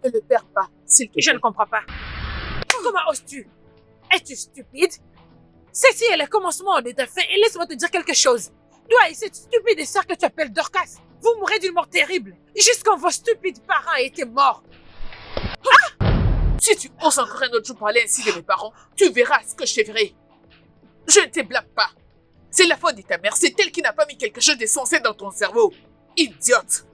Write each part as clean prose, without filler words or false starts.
Ne le perds pas, s'il te plaît. Je ne comprends pas. Comment oses-tu? Es-tu stupide? Ceci est le commencement de ta fin et laisse-moi te dire quelque chose. Toi et cette stupide sœur que tu appelles Dorcas, vous mourrez d'une mort terrible, jusqu'en vos stupides parents étaient morts. Si tu oses encore un autre jour parler ainsi de mes parents, tu verras ce que je te ferai. Je ne te blâme pas. C'est la faute de ta mère, c'est elle qui n'a pas mis quelque chose de sensé dans ton cerveau. Idiote.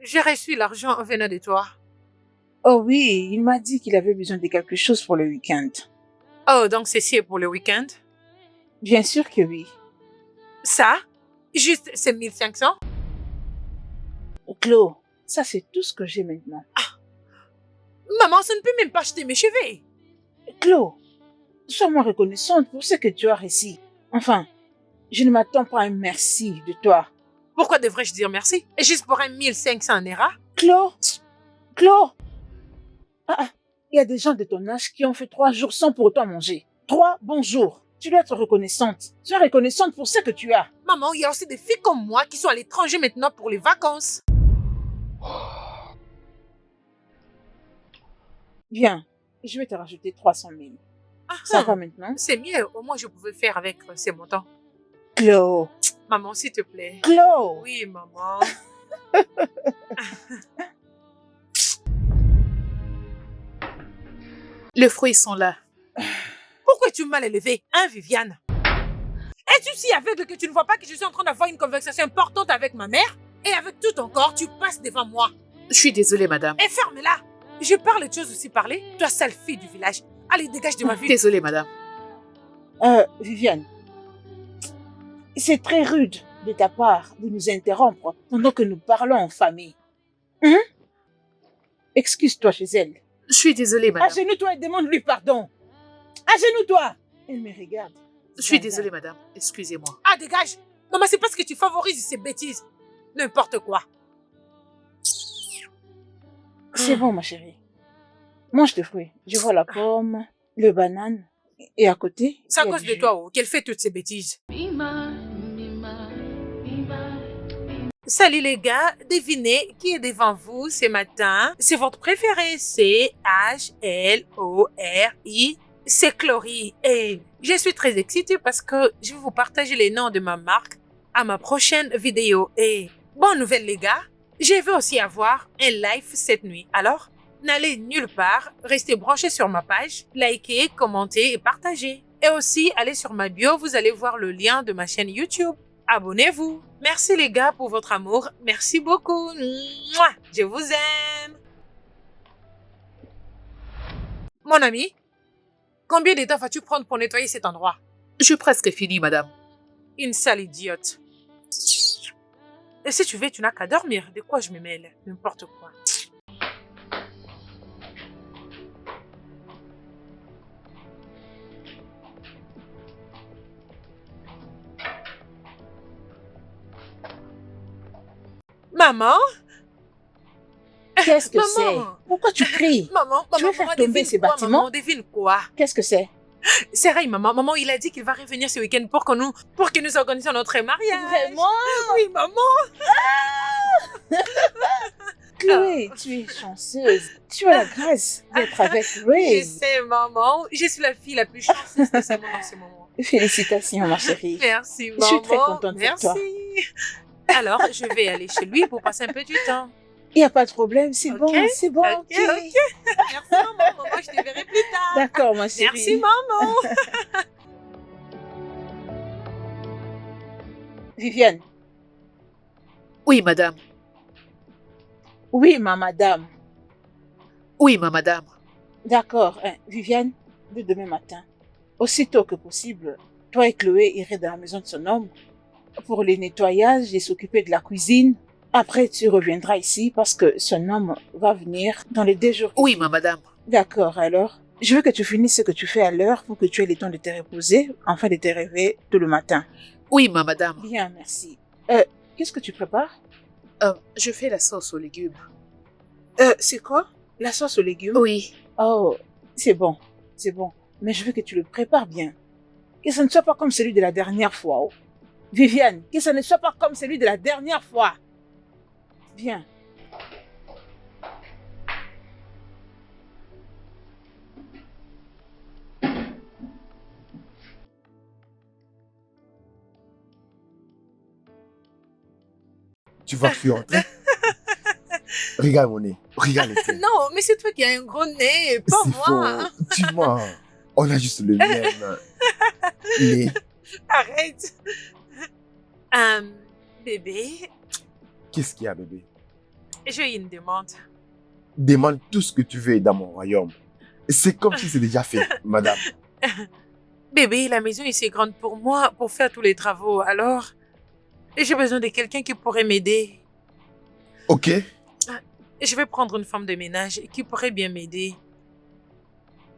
J'ai reçu l'argent venant de toi. Oh oui, il m'a dit qu'il avait besoin de quelque chose pour le week-end. Oh, donc ceci est pour le week-end? Bien sûr que oui. Ça? Juste ces 1500? Chloé, ça c'est tout ce que j'ai maintenant. Maman, ça ne peut même pas acheter mes cheveux. Chloé, sois-moi reconnaissante pour ce que tu as réussi. Enfin, je ne m'attends pas à un merci de toi. Pourquoi devrais-je dire merci? Juste pour un 1500 Naira? Chloé, il y a des gens de ton âge qui ont fait 3 jours sans pour autant manger. 3 bons jours. Tu dois être reconnaissante. Sois reconnaissante pour ce que tu as. Maman, il y a aussi des filles comme moi qui sont à l'étranger maintenant pour les vacances. Bien, je vais te rajouter 300 000. Ça va maintenant? C'est mieux, au moins je pouvais faire avec ces montants. Chloé. Maman, s'il te plaît. Chloé. Oui, maman. Les fruits sont là. Pourquoi es-tu mal élevé, hein, Viviane? Es-tu si aveugle que tu ne vois pas que je suis en train d'avoir une conversation importante avec ma mère? Et avec tout ton corps, tu passes devant moi. Je suis désolée, madame. Et ferme-la. Je parle de choses aussi parler. Toi, sale fille du village. Allez, dégage de ma vie. Désolée, madame. Viviane, c'est très rude de ta part de nous interrompre pendant que nous parlons en famille. Excuse-toi chez elle. Je suis désolée, madame. Agenouille-toi et demande-lui pardon. Agenouille-toi. Elle me regarde. Je suis désolée, madame. Excusez-moi. Ah, dégage. Maman, c'est parce que tu favorises ces bêtises. N'importe quoi. C'est bon, ma chérie. Mange tes fruits. Je vois la pomme, le banane. Et à côté... C'est à cause de toi, oh, qu'elle fait toutes ces bêtises. Salut les gars, devinez qui est devant vous ce matin. C'est votre préféré, c'est H-L-O-R-I. C'est Chloé. Et je suis très excitée parce que je vais vous partager les noms de ma marque à ma prochaine vidéo. Et bonne nouvelle les gars, je vais aussi avoir un live cette nuit. Alors, n'allez nulle part, restez branchés sur ma page, likez, commentez et partagez. Et aussi, allez sur ma bio, vous allez voir le lien de ma chaîne YouTube. Abonnez-vous. Merci les gars pour votre amour. Merci beaucoup. Mouah, je vous aime. Mon ami, combien de temps vas-tu prendre pour nettoyer cet endroit? Je suis presque finie, madame. Une sale idiote. Et si tu veux, tu n'as qu'à dormir. De quoi je me mêle? N'importe quoi. Maman? Qu'est-ce que Maman. c'est? Pourquoi tu cries? Maman, Tu veux faire tomber ces quoi, bâtiments? maman, devine quoi? Qu'est-ce que c'est? C'est vrai, maman. Maman, il a dit qu'il va revenir ce week-end pour que nous organisions notre mariage. Vraiment? Oui, maman. Chloé, tu es chanceuse. Tu as la grâce d'être avec Ray. Je sais, maman. Je suis la fille la plus chanceuse de ce monde en ce moment. Félicitations, ma chérie. Merci, maman. Je suis très contente pour Merci. toi. Alors, je vais aller chez lui pour passer un peu du temps. Il n'y a pas de problème, c'est Ok, bon, c'est bon. Ok. Merci, maman. Maman, je te verrai plus tard. D'accord, ma chérie. Merci, maman. Viviane. Oui, madame. Oui, ma madame. Oui, ma madame. D'accord, Viviane, de demain matin, aussitôt que possible, toi et Chloé irez dans la maison de son homme pour les nettoyages et s'occuper de la cuisine. Après, tu reviendras ici parce que son homme va venir dans les 2 jours. Oui, ma madame. D'accord, alors, je veux que tu finisses ce que tu fais à l'heure pour que tu aies le temps de te reposer, afin de te réveiller tout le matin. Oui, ma madame. Bien, merci. Qu'est-ce que tu prépares? Je fais la sauce aux légumes. C'est quoi? La sauce aux légumes? Oui. Oh, c'est bon, c'est bon. Mais je veux que tu le prépares bien. Que ce ne soit pas comme celui de la dernière fois. Oh. Viviane, que ce ne soit pas comme celui de la dernière fois. Viens. Tu vas fuir entrer. Regarde mon nez. Regarde les tiens. Non, mais c'est toi qui as un gros nez, pas C'est moi. faux. Tu mens. On a juste le même nez. Arrête. Bébé, Qu'est-ce qu'il y a, bébé? j'ai une demande. Demande tout ce que tu veux dans mon royaume. C'est comme si c'est déjà fait, madame. Bébé, la maison est assez grande pour moi, pour faire tous les travaux. Alors, j'ai besoin de quelqu'un qui pourrait m'aider. Ok. Je vais prendre une femme de ménage qui pourrait bien m'aider.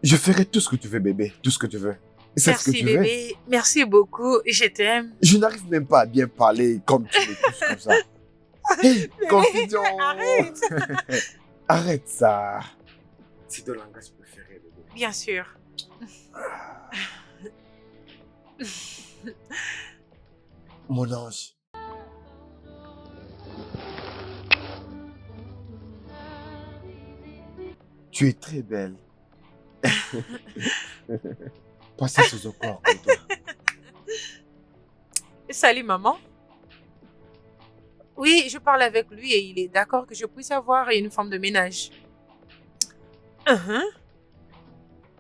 Je ferai tout ce que tu veux, bébé. Tout ce que tu veux. C'est ce que Merci tu veux. bébé, merci beaucoup, je t'aime. Je n'arrive même pas à bien parler comme tu me pousses comme ça. Hey, confusion. Arrête. Arrête ça. C'est ton langage préféré, bébé. Bien sûr. Mon ange. Tu es très belle. Passez sous au corps comme toi. Salut maman. Oui, je parle avec lui et il est d'accord que je puisse avoir une femme de ménage. Mhm.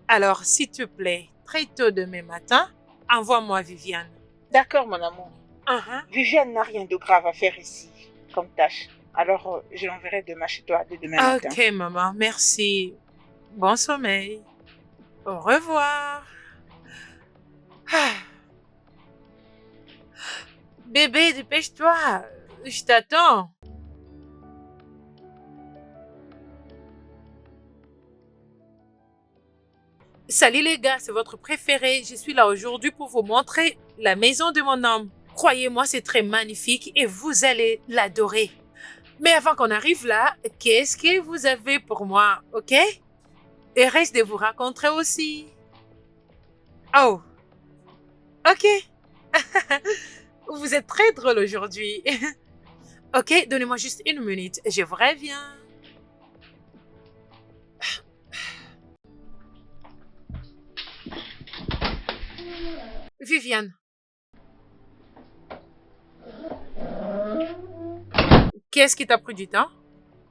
Alors, s'il te plaît, très tôt demain matin, envoie-moi Viviane. D'accord, mon amour. Mhm. Viviane n'a rien de grave à faire ici, comme tâche. Alors, je l'enverrai demain chez toi, dès demain matin. Ok, maman, merci. Bon sommeil. Au revoir. Ah. Bébé, dépêche-toi. Je t'attends. Salut les gars, c'est votre préféré. Je suis là aujourd'hui pour vous montrer la maison de mon homme. Croyez-moi, c'est très magnifique et vous allez l'adorer. Mais avant qu'on arrive là, qu'est-ce que vous avez pour moi, ok? Et reste de vous rencontrer aussi. Oh, ok. Vous êtes très drôle aujourd'hui. Ok, donnez-moi juste une minute, je vous reviens. Viviane. Qu'est-ce qui t'a pris du temps?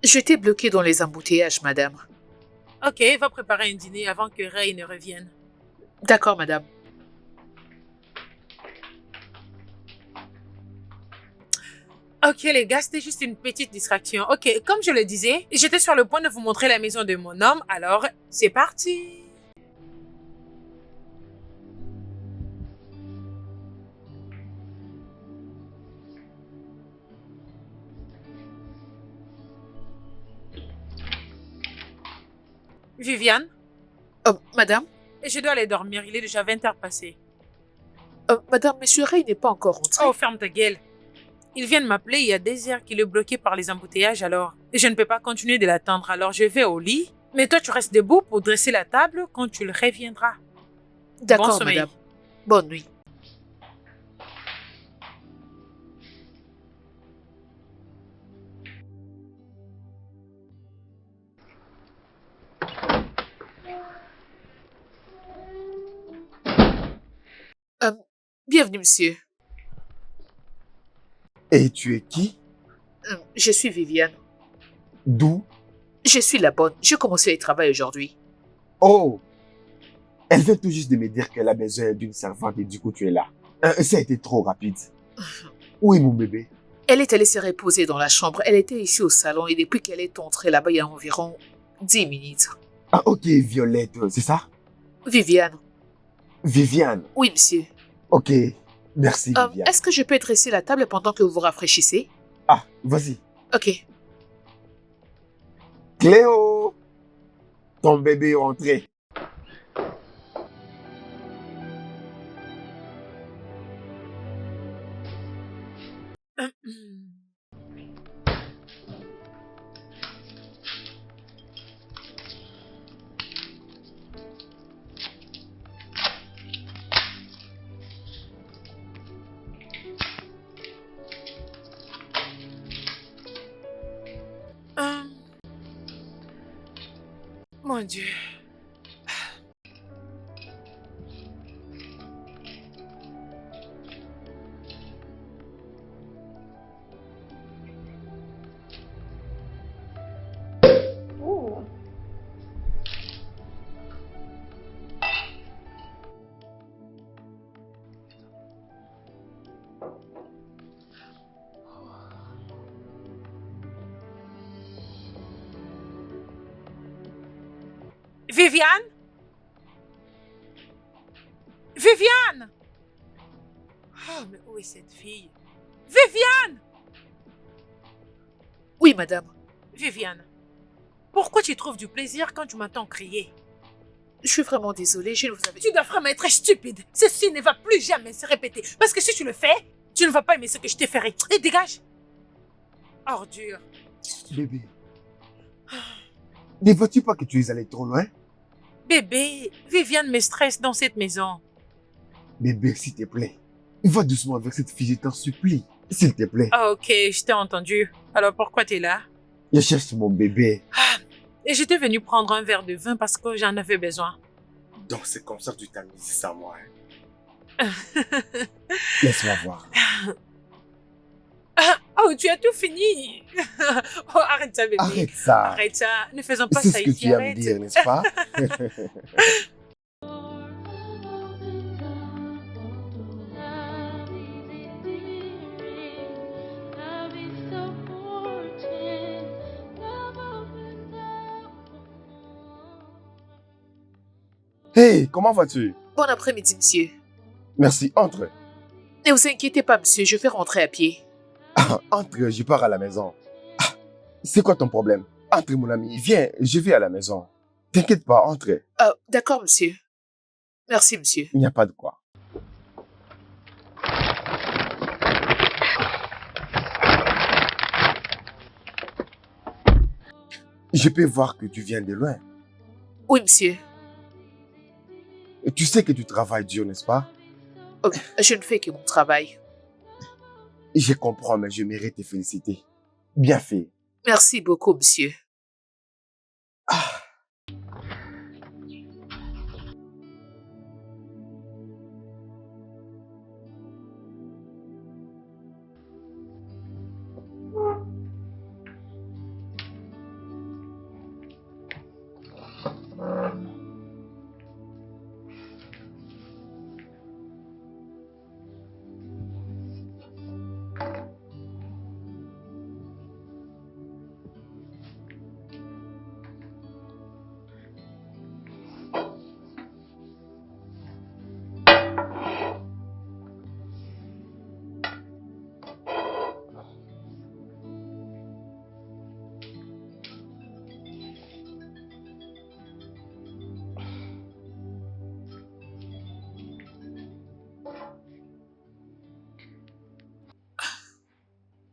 J'étais bloquée dans les embouteillages, madame. Ok, va préparer un dîner avant que Ray ne revienne. D'accord, madame. Ok les gars, c'était juste une petite distraction. Ok, comme je le disais, j'étais sur le point de vous montrer la maison de mon homme, alors c'est parti. Viviane, Madame, je dois aller dormir, il est déjà 20h passé. madame, monsieur Ray n'est pas encore rentré. Oh, ferme ta gueule. Il vient de m'appeler il y a des heures qu'il est bloqué par les embouteillages alors. Je ne peux pas continuer de l'attendre alors je vais au lit. Mais toi tu restes debout pour dresser la table quand tu le reviendras. Bon D'accord, sommeil. madame. Bonne nuit. Bienvenue, monsieur. Et tu es qui? Je suis Viviane. D'où? Je suis la bonne. J'ai commencé le travail aujourd'hui. Oh! Elle vient tout juste de me dire qu'elle a besoin d'une servante et du coup tu es là. Ça a été trop rapide. Où est mon bébé? Elle est allée se reposer dans la chambre. Elle était ici au salon et depuis qu'elle est entrée là-bas il y a environ 10 minutes. Ah ok, Violette, c'est ça? Viviane. Viviane. Oui, monsieur. Ok, merci Viviane. Est-ce que je peux dresser la table pendant que vous vous rafraîchissez? Ah, vas-y. Ok. Cléo! Ton bébé est rentré. Mon Dieu. Viviane? Viviane? Oh, mais où est cette fille? Viviane! Oui, madame. Viviane, pourquoi tu trouves du plaisir quand tu m'entends crier? Je suis vraiment désolée, je ne vous avais... Tu dois vraiment être stupide. Ceci ne va plus jamais se répéter. Parce que si tu le fais, tu ne vas pas aimer ce que je te ferai. Et dégage! Ordure. Bébé. Ne vois-tu pas que tu es allé trop loin? Bébé, Viviane me stresse dans cette maison. Bébé, s'il te plaît. Va doucement avec cette fille, je t'en supplie. S'il te plaît. Ah, ok, je t'ai entendu. Alors pourquoi t'es là? Je cherche mon bébé. Et j'étais venue prendre un verre de vin parce que j'en avais besoin. Donc c'est comme ça que tu t'as mis ça, moi. Laisse-moi voir. Oh, tu as tout fini. Oh, arrête ça, bébé. Arrête ça. Arrête ça. Ne faisons pas C'est ça ce que ici. tu as à me Arrête. dire, n'est-ce pas? Hey, comment vas-tu? Bon après-midi, monsieur. Merci, entre. Ne vous inquiétez pas, monsieur, je vais rentrer à pied. Entre, je pars à la maison. C'est quoi ton problème? Entre, mon ami, viens, je vais à la maison. T'inquiète pas, entre. D'accord, monsieur. Merci, monsieur. Il n'y a pas de quoi. Je peux voir que tu viens de loin. Oui, monsieur. Tu sais que tu travailles dur, n'est-ce pas? Je ne fais que mon travail. Je comprends, mais je mérite tes féliciter. Bien fait. Merci beaucoup, monsieur.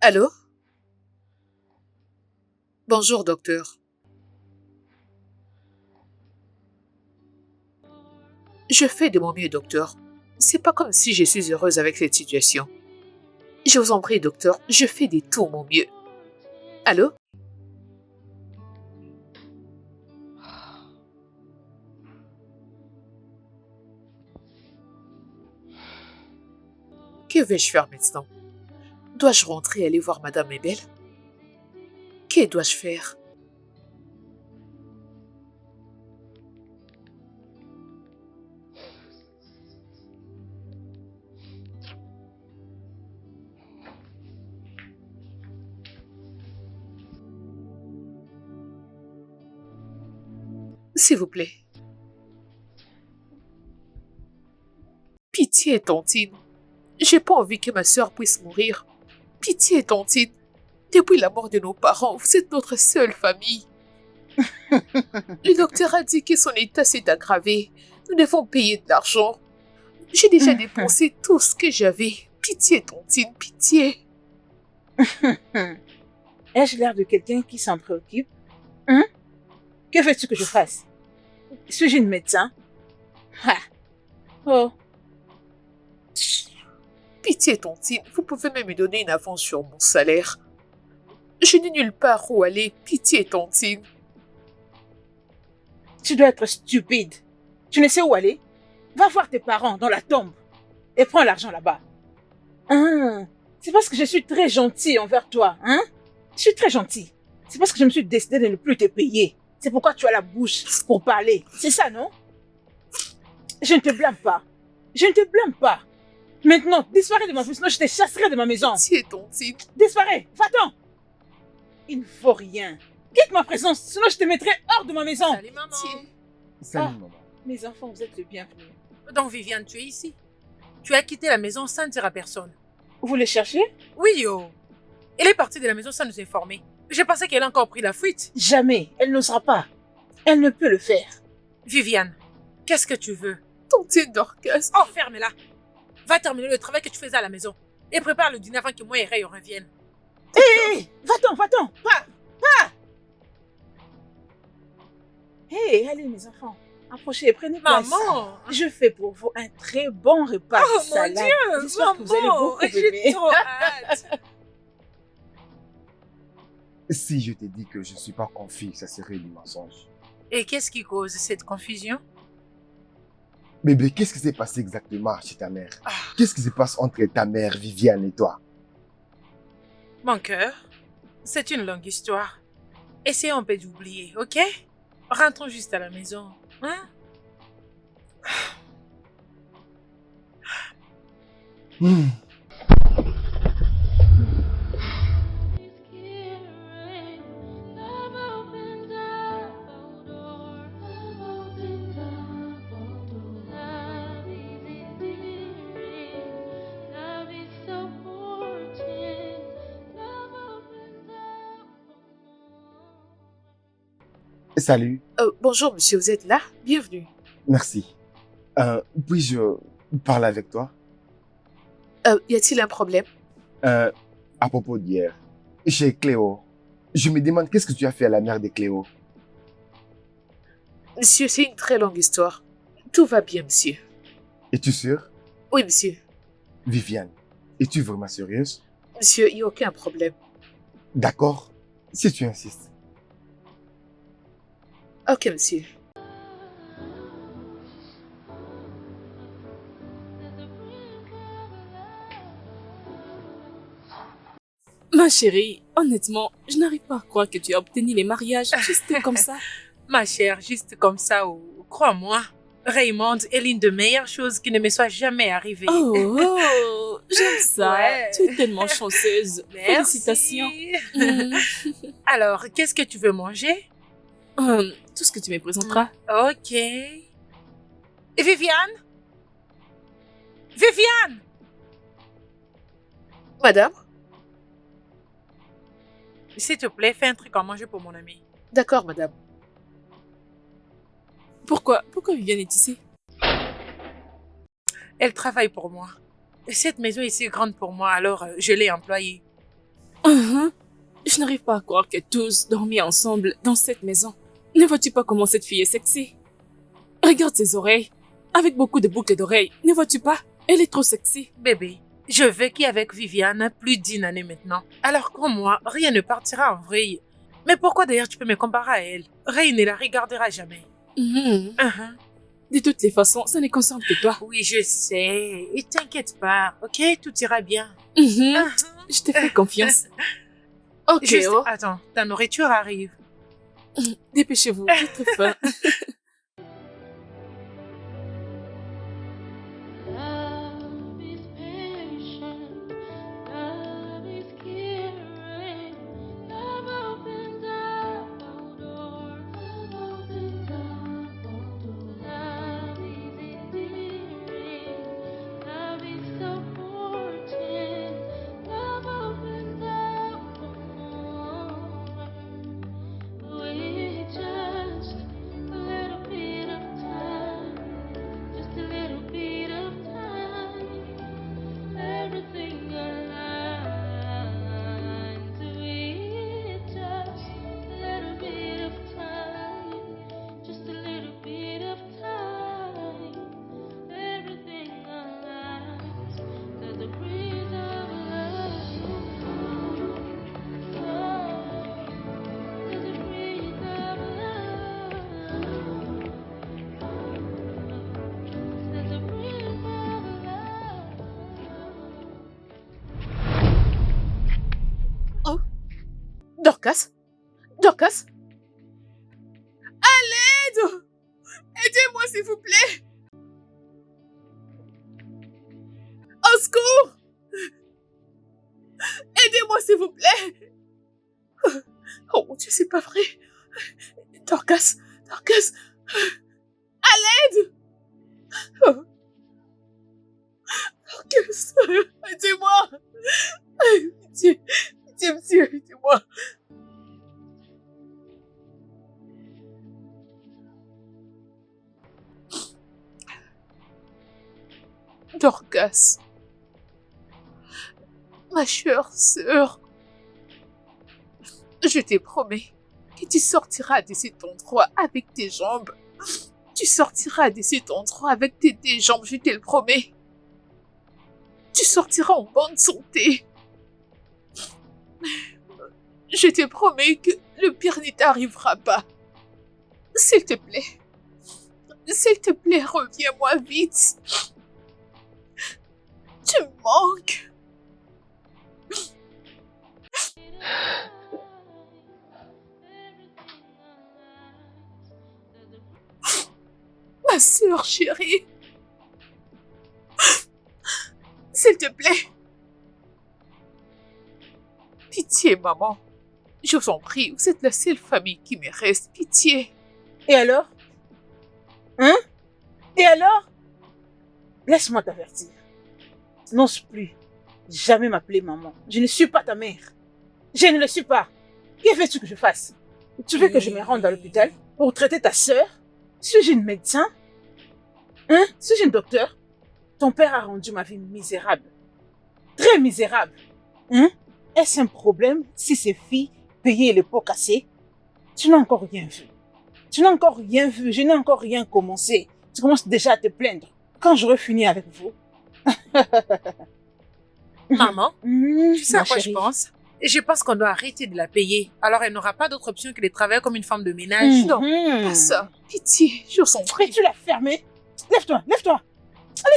Allô? Bonjour, docteur. Je fais de mon mieux, docteur. C'est pas comme si je suis heureuse avec cette situation. Je vous en prie, docteur, je fais de tout mon mieux. Allô? Que vais-je faire maintenant? Dois-je rentrer et aller voir Madame Ebel? Que dois-je faire? S'il vous plaît. Pitié, Tantine. J'ai pas envie que ma sœur puisse mourir. Pitié, Tantine. Depuis la mort de nos parents, vous êtes notre seule famille. Le docteur a dit que son état s'est aggravé. Nous devons payer de l'argent. J'ai déjà dépensé tout ce que j'avais. Pitié, Tantine, pitié. Ai-je l'air de quelqu'un qui s'en préoccupe? Hein? Que veux-tu que je fasse? Suis-je une médecin? Ah. Oh. Pitié, Tantine, vous pouvez même me donner une avance sur mon salaire. Je n'ai nulle part où aller. Pitié, Tantine. Tu dois être stupide. Tu ne sais où aller? Va voir tes parents dans la tombe et prends l'argent là-bas. Hein? C'est parce que je suis très gentille envers toi, hein? Je suis très gentille. C'est parce que je me suis décidé de ne plus te payer. C'est pourquoi tu as la bouche pour parler. C'est ça, non? Je ne te blâme pas. Je ne te blâme pas. Maintenant, disparais de ma maison, sinon je te chasserai de ma maison. Pitié, tontine. Disparais, va-t'en. Il ne faut rien. Quitte ma présence, sinon je te mettrai hors de ma maison. Salut, maman. Pitié. Salut, Ah. maman. Mes enfants, vous êtes les bienvenus. Donc, Viviane, tu es ici. Tu as quitté la maison sans dire à personne. Vous les cherchez? Oui, yo. Elle est partie de la maison sans nous informer. Je pensais qu'elle a encore pris la fuite. Jamais. Elle n'osera pas. Elle ne peut le faire. Viviane, qu'est-ce que tu veux? Tontine Dorcas. Oh, ferme-la. Va terminer le travail que tu faisais à la maison. Et prépare le dîner avant que moi et Ray reviennent. Hé, va-t'en, va-t'en. Pas. Hé, allez mes enfants. Approchez, prenez place. Maman! Je fais pour vous un très bon repas Oh de mon salade. Dieu! J'espère que vous allez Maman! beaucoup J'ai aimer. trop hâte! Si je t'ai dit que je ne suis pas confit, ça serait du mensonge. Et qu'est-ce qui cause cette confusion? Bébé, qu'est-ce qui s'est passé exactement chez ta mère? Ah. Qu'est-ce qui se passe entre ta mère, Viviane, et toi? Mon cœur, c'est une longue histoire. Essayons un peu d'oublier, ok? Rentrons juste à la maison, hein? Hmm. Salut, Bonjour, monsieur, vous êtes là? Bienvenue. merci. Puis-je parler avec toi? Y a-t-il un problème? À propos d'hier, chez Cléo, je me demande qu'est-ce que tu as fait à la mère de Cléo? Monsieur, c'est une très longue histoire. Tout va bien, monsieur. Es-tu sûre? Oui, monsieur. Viviane, es-tu vraiment sérieuse? Monsieur, il n'y a aucun problème. D'accord, si tu insistes. Ok, monsieur. Ma chérie, honnêtement, je n'arrive pas à croire que tu as obtenu les mariages juste comme ça. Ma chère, juste comme ça, ou crois-moi, Raymond est l'une des meilleures choses qui ne me soit jamais arrivée. Oh, j'aime ça. Ouais. Tu es tellement chanceuse. Merci. Félicitations. Mm. Alors, qu'est-ce que tu veux manger? Tout ce que tu me présenteras. Ok. Et Viviane? Viviane! Madame? S'il te plaît, fais un truc à manger pour mon ami. D'accord, madame. Pourquoi Viviane est ici? Elle travaille pour moi. Et cette maison est si grande pour moi, alors je l'ai employée. Je n'arrive pas à croire que tous dormaient ensemble dans cette maison. Ne vois-tu pas comment cette fille est sexy? Regarde ses oreilles. Avec beaucoup de boucles d'oreilles. Ne vois-tu pas? Elle est trop sexy. Bébé, je vécu avec Viviane plus d'1 année maintenant. Alors pour moi, rien ne partira en vrille. Mais pourquoi d'ailleurs tu peux me comparer à elle? Rien ne la regardera jamais. Mhm. Uh-huh. De toutes les façons, ça ne concerne que toi. Oui, je sais. Et t'inquiète pas, ok? Tout ira bien. Mhm. Uh-huh. Je te fais confiance. Ok, Juste, oh. attends, ta nourriture arrive. Dépêchez-vous, j'ai très faim. Love is patient, love is caring, love opens up all doors, love opens up all doors. Love is endearing, love is supporting, love opens up all doors. We just let Dorcas? Dorcas? À l'aide! Aidez-moi, s'il vous plaît! Au secours! Aidez-moi, s'il vous plaît! Oh mon Dieu, c'est pas vrai! Dorcas! Dorcas! À l'aide! Oh. Dorcas! Aidez-moi! Pitié! Pitié, monsieur, aidez-moi! Dorcas, ma chère sœur, je te promets que tu sortiras de cet endroit avec tes jambes. Tu sortiras de cet endroit avec tes deux jambes, je te le promets. Tu sortiras en bonne santé. Je te promets que le pire ne t'arrivera pas. S'il te plaît, reviens-moi vite. Tu me manques. Ma sœur chérie. S'il te plaît. Pitié, maman. Je vous en prie, vous êtes la seule famille qui me reste. Pitié. Et alors? Hein? Et alors? Laisse-moi t'avertir. N'ose plus jamais m'appeler maman. Je ne suis pas ta mère. Je ne le suis pas. Que veux-tu que je fasse? Tu veux que je me rende à l'hôpital pour traiter ta sœur? Suis-je une médecin? Hein? Suis-je une docteur? Ton père a rendu ma vie misérable. Très misérable. Hein? Est-ce un problème si ces filles payaient les pots cassés? Tu n'as encore rien vu. Tu n'as encore rien vu. Je n'ai encore rien commencé. Tu commences déjà à te plaindre. Quand j'aurai fini avec vous. Maman, tu sais Ma à quoi je chérie. pense? Je pense qu'on doit arrêter de la payer. Alors elle n'aura pas d'autre option que de travailler comme une femme de ménage. Non, pas ça. Pitié, je vous en prie. Tu l'as fermé. Lève-toi, lève-toi. Allez,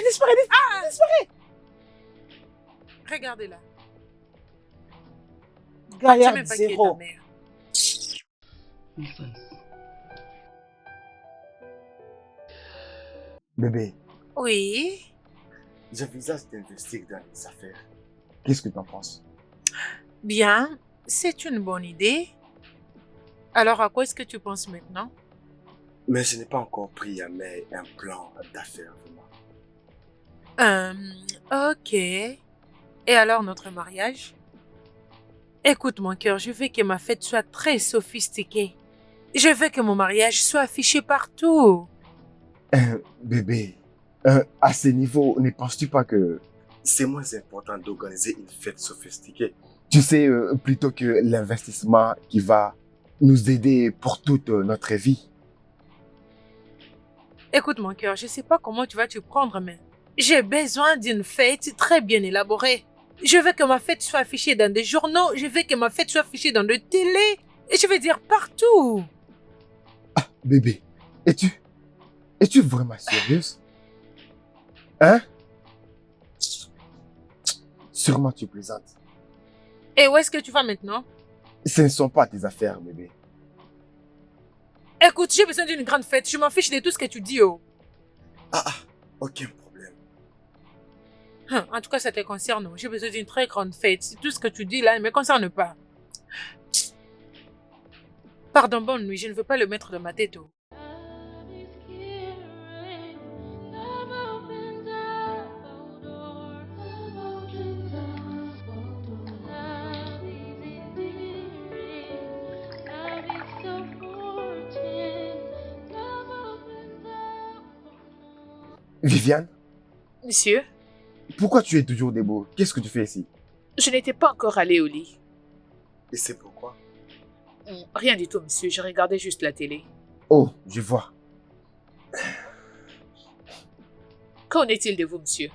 disparaît, disparaît. Regardez-la. Tu sais Galère même pas qui est ta zéro. mère. Bébé, Oui. j'envisage d'investir dans les affaires. Qu'est-ce que t'en penses? Bien, c'est une bonne idée. Alors à quoi est-ce que tu penses maintenant? Mais je n'ai pas encore pris à main un plan d'affaires, vraiment. Ok. Et alors notre mariage? Écoute mon cœur, je veux que ma fête soit très sophistiquée. Je veux que mon mariage soit affiché partout. Bébé, à ce niveau, ne penses-tu pas que c'est moins important d'organiser une fête sophistiquée? Tu sais, plutôt que l'investissement qui va nous aider pour toute notre vie. Écoute mon cœur, je sais pas comment tu vas t'y prendre, mais j'ai besoin d'une fête très bien élaborée. Je veux que ma fête soit affichée dans des journaux, je veux que ma fête soit affichée dans des télés, et je veux dire partout. Bébé, es-tu vraiment sérieuse? Hein? Sûrement tu plaisantes. Et où est-ce que tu vas maintenant? Ce ne sont pas tes affaires, bébé. Écoute, j'ai besoin d'une grande fête, je m'en fiche de tout ce que tu dis, oh. Aucun problème. En tout cas, ça te concerne, oh. J'ai besoin d'une très grande fête. Tout ce que tu dis là ne me concerne pas. Pardon, bonne nuit, je ne veux pas le mettre dans ma tête, oh. Viviane, Monsieur, pourquoi tu es toujours debout? Qu'est-ce que tu fais ici? je n'étais pas encore allée au lit. Et c'est pourquoi? Rien du tout, monsieur. Je regardais juste la télé. Oh, je vois. Qu'en est-il de vous, monsieur?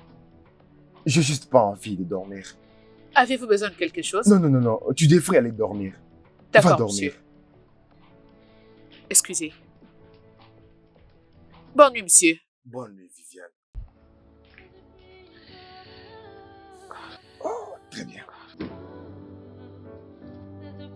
J'ai juste pas envie de dormir. Avez-vous besoin de quelque chose? Non. Tu devrais aller dormir. Va D'accord, dormir. monsieur. Excusez. Bonne nuit, monsieur. Bonne nuit, Viviane. Oh, très bien. There's a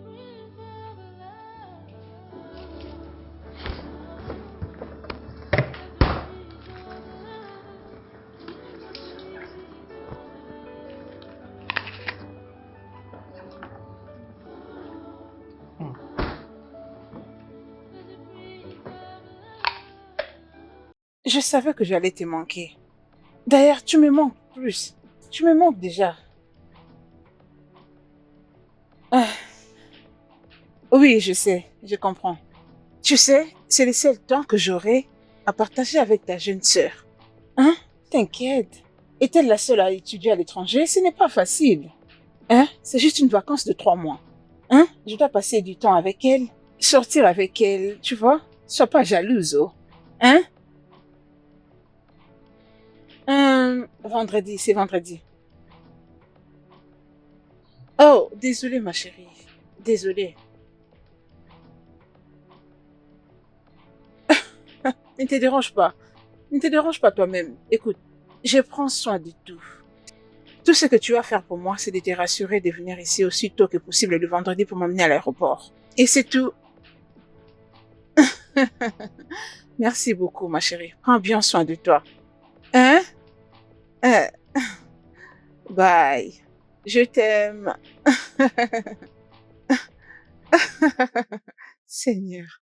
Je savais que j'allais te manquer. D'ailleurs, tu me manques plus. Tu me manques déjà. Ah, oui, je sais, je comprends. Tu sais, c'est le seul temps que j'aurai à partager avec ta jeune sœur. Hein? T'inquiète. Est-elle la seule à étudier à l'étranger? Ce n'est pas facile. Hein? C'est juste une vacance de 3 mois. Hein? Je dois passer du temps avec elle, sortir avec elle, tu vois? Sois pas jalouse, oh. Hein? Vendredi, c'est vendredi. Oh, désolée, ma chérie. Désolée. Ne te dérange pas. Ne te dérange pas toi-même. Écoute, je prends soin de tout. Tout ce que tu vas faire pour moi, c'est de te rassurer de venir ici aussi tôt que possible le vendredi pour m'emmener à l'aéroport. Et c'est tout. Merci beaucoup, ma chérie. Prends bien soin de toi. Hein? Euh, Bye. Je t'aime. Seigneur.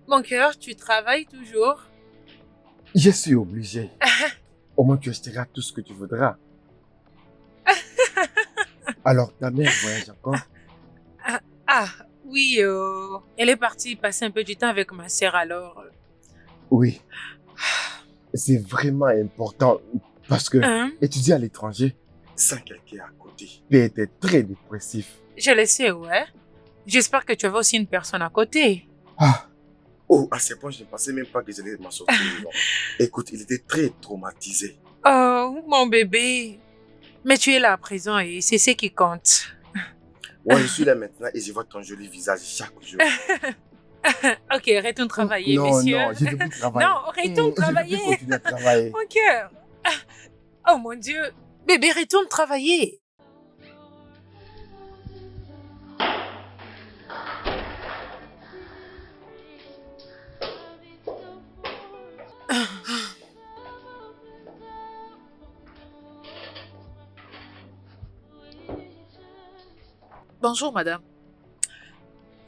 Mon cœur, tu travailles toujours? Je suis obligé. Au moins, tu achèteras tout ce que tu voudras. Alors, ta mère voyage encore? Ah, oui, elle est partie passer un peu du temps avec ma sœur alors. Oui. C'est vraiment important parce que Hein? étudier à l'étranger, sans quelqu'un à côté, peut être très dépressif. Je le sais, ouais. J'espère que tu avais aussi une personne à côté. Ah, Oh, à ce point, je ne pensais même pas que j'allais m'en sortir vivant. Écoute, il était très traumatisé. Oh, mon bébé. Mais tu es là à présent et c'est ce qui compte. Ouais, je suis là maintenant et je vois ton joli visage chaque jour. Ok, retourne travailler, non, monsieur. non, je devrais travailler. Non, retourne Je travailler. devrais continuer à travailler. Mon cœur. Oh mon Dieu. Bébé, retourne travailler. Bonjour, madame.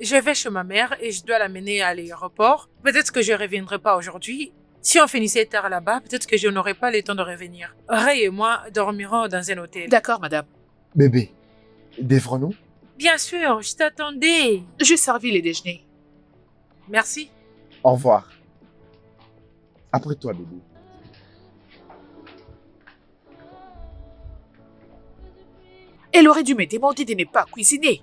Je vais chez ma mère et je dois l'amener à l'aéroport. Peut-être que je ne reviendrai pas aujourd'hui. Si on finissait tard là-bas, peut-être que je n'aurai pas le temps de revenir. Ray et moi dormirons dans un hôtel. D'accord, madame. Bébé, défrons-nous? Bien sûr, je t'attendais. J'ai servi les déjeuners. Merci. Au revoir. Après toi, bébé. Elle aurait dû me demander de ne pas cuisiner.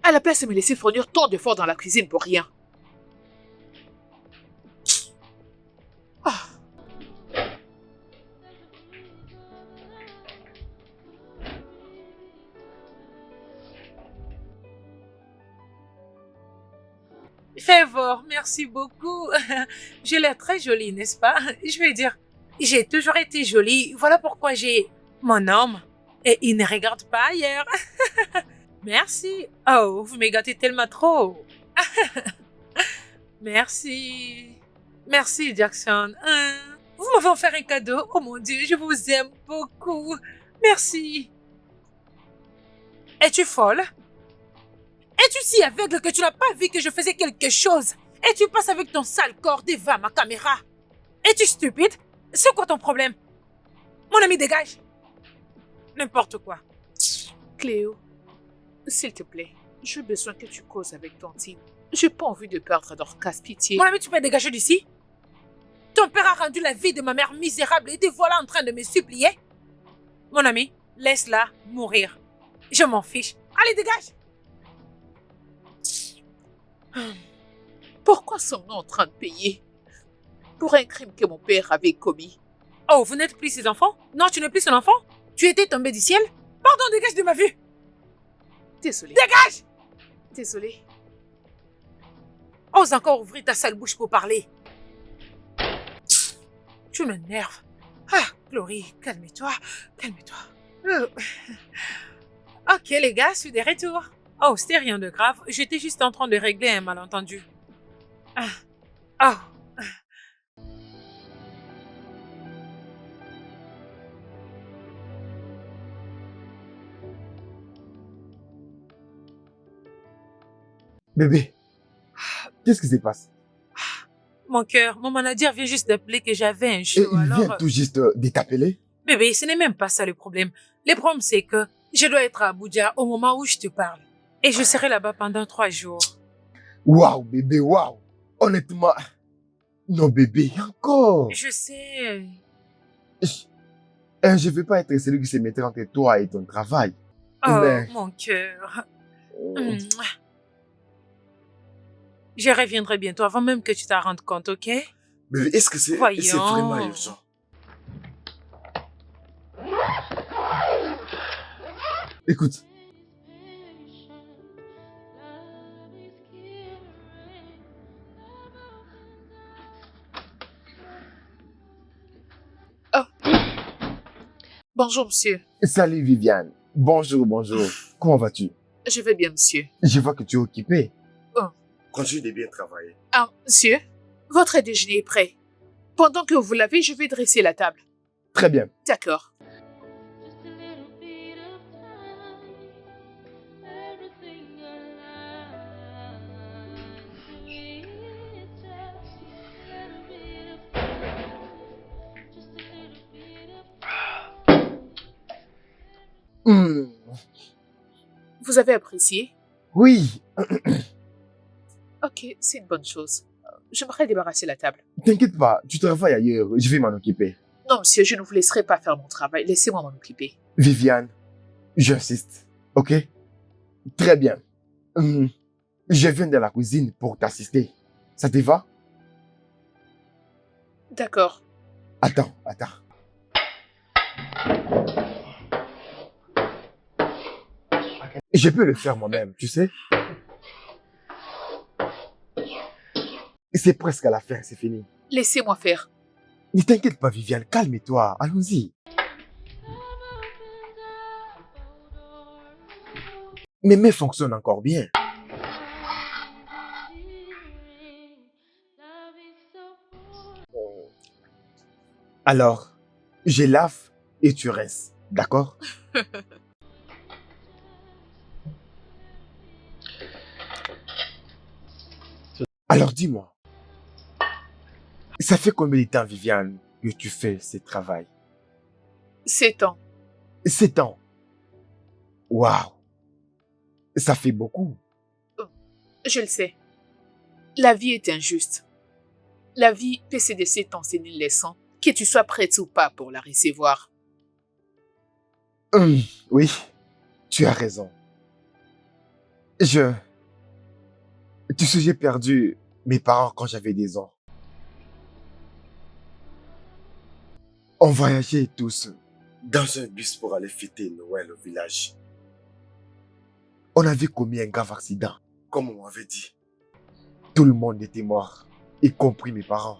À la place de me laisser fournir tant d'efforts dans la cuisine pour rien. Ah. Favor, merci beaucoup. J'ai l'air très jolie, n'est-ce pas? Je veux dire, j'ai toujours été jolie. Voilà pourquoi j'ai mon homme. Et il ne regarde pas ailleurs. Merci. Oh, vous me gâtez tellement trop. Merci. Merci, Jackson. Vous m'avez offert un cadeau. Oh mon Dieu, je vous aime beaucoup. Merci. Es-tu folle? Es-tu si aveugle que tu n'as pas vu que je faisais quelque chose? Et tu passes avec ton sale corps devant ma caméra? Es-tu stupide? C'est quoi ton problème? Mon ami, dégage. N'importe quoi. Cléo, s'il te plaît, j'ai besoin que tu causes avec Tantine. J'ai pas envie de perdre Dorcas, pitié. Mon ami, tu peux dégager d'ici? Ton père a rendu la vie de ma mère misérable et te voilà en train de me supplier? Mon ami, laisse-la mourir. Je m'en fiche. Allez, dégage! Pourquoi sommes-nous en train de payer pour un crime que mon père avait commis? Oh, vous n'êtes plus ses enfants? Non, tu n'es plus son enfant? Tu étais tombé du ciel? Pardon, dégage de ma vue! Désolée. Dégage! Désolée. Ose encore ouvrir ta sale bouche pour parler. Tu m'énerves. Ah, Chloé, calme-toi, calme-toi. Ok, les gars, je suis de retour. Oh, c'était rien de grave. J'étais juste en train de régler un malentendu. Oh. Bébé, Qu'est-ce qui se passe? Mon cœur, mon manager vient juste d'appeler que j'avais un Et show. il vient Alors, tout juste de t'appeler? bébé, ce n'est même pas ça le problème. Le problème, c'est que je dois être à Abuja au moment où je te parle. Et je serai là-bas pendant 3 jours. Waouh, bébé, waouh. Honnêtement, non, bébé, encore. Je sais. Je ne veux pas être celui qui se mettrait entre toi et ton travail. Oh, Mais- mon cœur. Mouah. Je reviendrai bientôt avant même que tu t'en rendes compte, ok? Bébé, est-ce que c'est Voyons. vraiment urgent? Écoute, Bonjour, monsieur. salut Viviane. Bonjour, bonjour. Comment vas-tu? Je vais bien, monsieur. Je vois que tu es occupé. Continue de bien travailler. Ah, monsieur, votre déjeuner est prêt. Pendant que vous l'avez, je vais dresser la table. Très bien. D'accord. Just a little bit of time, everything alive. It's just a little bit of time, just a little bit of Hmm, Vous avez apprécié? oui, Ok, c'est une bonne chose. J'aimerais débarrasser la table. t'inquiète pas, tu travailles ailleurs, je vais m'en occuper. Non, monsieur, je ne vous laisserai pas faire mon travail. Laissez-moi m'en occuper. Viviane, j'insiste, ok? Très bien. Je viens de la cuisine pour t'assister. Ça te va? D'accord. Attends. Je peux le faire moi-même, tu sais? C'est presque à la fin, c'est fini. Laissez-moi faire. Ne t'inquiète pas, Viviane, calme-toi, allons-y. Mes mains fonctionnent encore bien. love is so Alors, je lave et tu restes, d'accord? Alors dis-moi, ça fait combien de temps, Viviane, que tu fais ce travail? 7 ans. 7 ans. Waouh! Ça fait beaucoup. Je le sais. La vie est injuste. La vie peut se laisser t'enseigner une leçon, que tu sois prête ou pas pour la recevoir. Oui, tu as raison. Tu sais, j'ai perdu mes parents quand j'avais 10 ans. On voyageait tous. Dans un bus pour aller fêter Noël au village. On avait commis un grave accident. Comme on m'avait dit. Tout le monde était mort, y compris mes parents.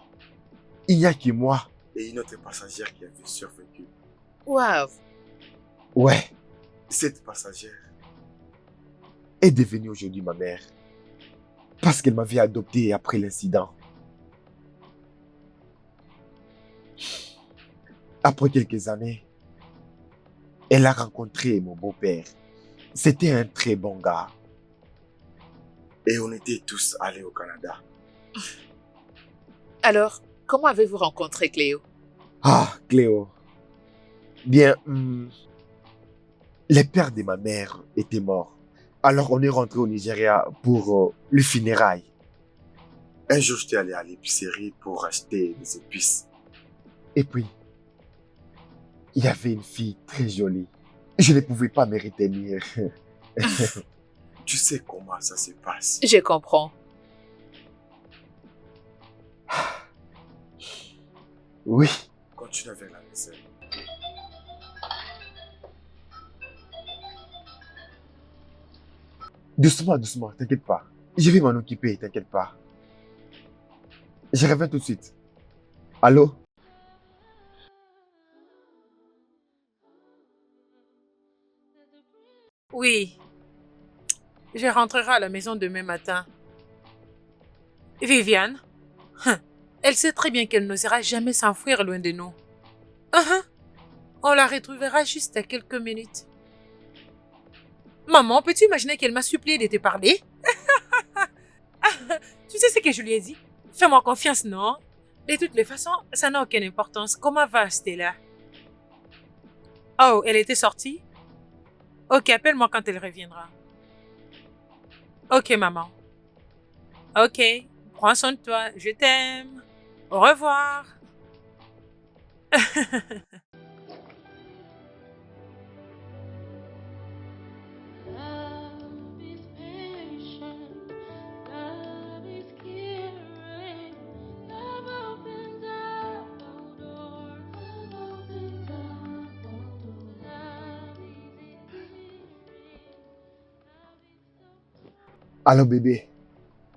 Il n'y a que moi. Et une autre passagère qui avait survécu. Waouh! Ouais, Cette passagère, est devenue aujourd'hui ma mère. Parce qu'elle m'avait adopté après l'incident. Après quelques années, elle a rencontré mon beau-père. C'était un très bon gars. et on était tous allés au Canada. Alors, comment avez-vous rencontré Cléo? Ah, Cléo. Bien, le père de ma mère était mort. Alors on est rentré au Nigeria pour le funérail. Un jour, j'étais allé à l'épicerie pour acheter des épices. Et puis, il y avait une fille très jolie. Je ne pouvais pas me retenir. Tu sais comment ça se passe. Je comprends. Oui, Continue avec la vaisselle. doucement, doucement, t'inquiète pas. Je vais m'en occuper, t'inquiète pas. Je reviens tout de suite. Allô? Oui. Je rentrerai à la maison demain matin. Viviane, elle sait très bien qu'elle n'osera jamais s'enfuir loin de nous. On la retrouvera juste à quelques minutes. Maman, peux-tu imaginer qu'elle m'a supplié de te parler? Tu sais ce que je lui ai dit? Fais-moi confiance, non? De toutes les façons, ça n'a aucune importance. Comment va Stella? Oh, elle était sortie? Ok, appelle-moi quand elle reviendra. Ok, maman. Ok, prends soin de toi. Je t'aime. Au revoir. Love is patient, love is caring, love opens up all doors, love opens up all doors, love is endearing, love is so. Allô bébé,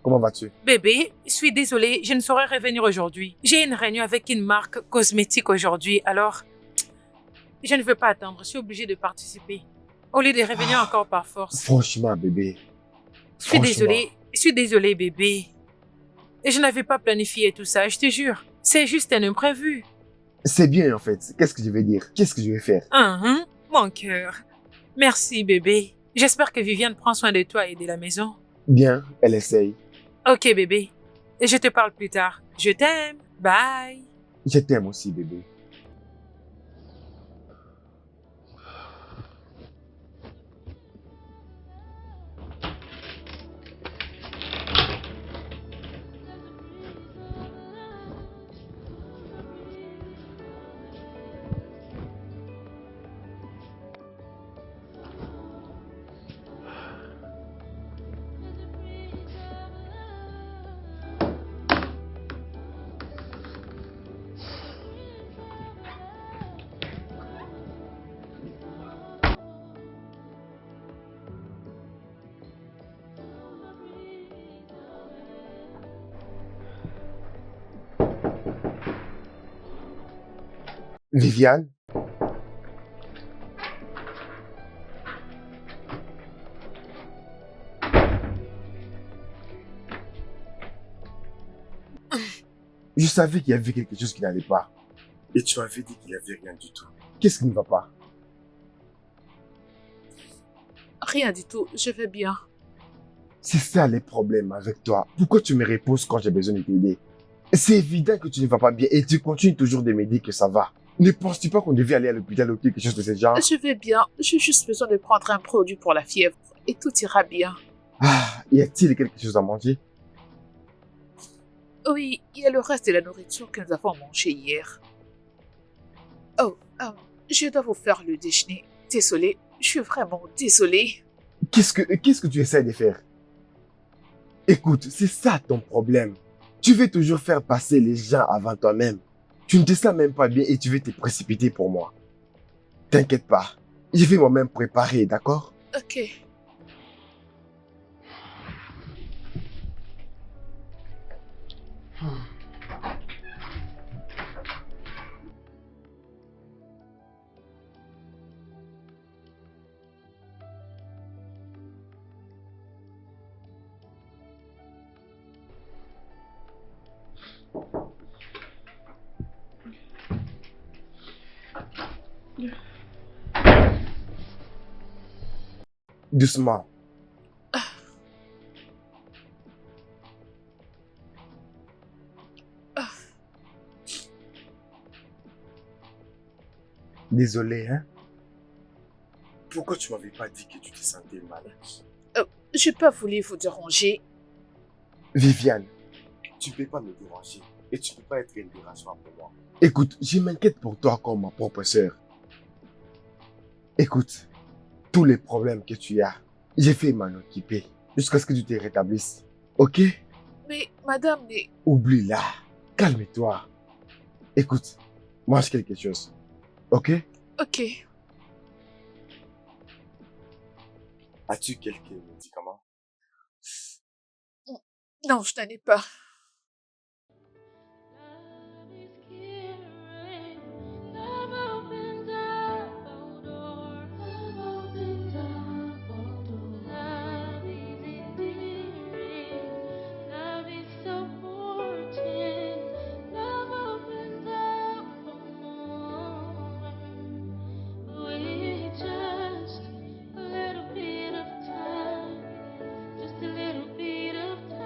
comment vas-tu? Bébé, je suis désolée, je ne saurais revenir aujourd'hui. J'ai une réunion avec une marque cosmétique aujourd'hui, alors je ne veux pas attendre, je suis obligée de participer. Au lieu de revenir encore par force. Franchement bébé, Je suis franchement. désolée bébé. Et je n'avais pas planifié tout ça, je te jure. C'est juste un imprévu. C'est bien en fait, qu'est-ce que je vais dire? Qu'est-ce que je vais faire? Mon cœur. Merci bébé. J'espère que Viviane prend soin de toi et de la maison. Bien, elle essaye. Ok bébé. Et je te parle plus tard. Je t'aime. Bye. Je t'aime aussi bébé. Viviane? Je savais qu'il y avait quelque chose qui n'allait pas. Et tu avais dit qu'il n'y avait rien du tout. Qu'est-ce qui ne va pas? Rien du tout, je vais bien. C'est ça les problèmes avec toi. Pourquoi tu me reposes quand j'ai besoin de t'aider? C'est évident que tu ne vas pas bien et tu continues toujours de me dire que ça va. Ne penses-tu pas qu'on devait aller à l'hôpital ou quelque chose de ce genre? Je vais bien, j'ai juste besoin de prendre un produit pour la fièvre et tout ira bien. Ah, y a-t-il quelque chose à manger? Oui, il y a le reste de la nourriture que nous avons mangée hier. Oh, je dois vous faire le déjeuner. Désolée, je suis vraiment désolée. Qu'est-ce que tu essaies de faire? Écoute, c'est ça ton problème. Tu veux toujours faire passer les gens avant toi-même. Tu ne te sens même pas bien et tu veux te précipiter pour moi. T'inquiète pas. Je vais moi-même préparer, d'accord? Ok. Doucement. Désolé, hein? Pourquoi tu m'avais pas dit que tu te sentais mal? Je n'ai pas voulu vous déranger. Viviane, Tu ne peux pas me déranger. Et tu ne peux pas être une dérangeement pour moi. écoute, je m'inquiète pour toi comme ma propre sœur. Écoute, tous les problèmes que tu as, j'ai fait m'en occuper jusqu'à ce que tu te rétablisses. Ok? Mais madame, mais... Oublie-la. Calme-toi. Écoute, mange quelque chose. Ok? Ok. As-tu quelques médicaments? Non, je n'en ai pas. Love is caring, love opens up all doors, love opens up all doors, love is endearing, love is supporting, love opens up for more. With just a little bit of time, just a little bit of time.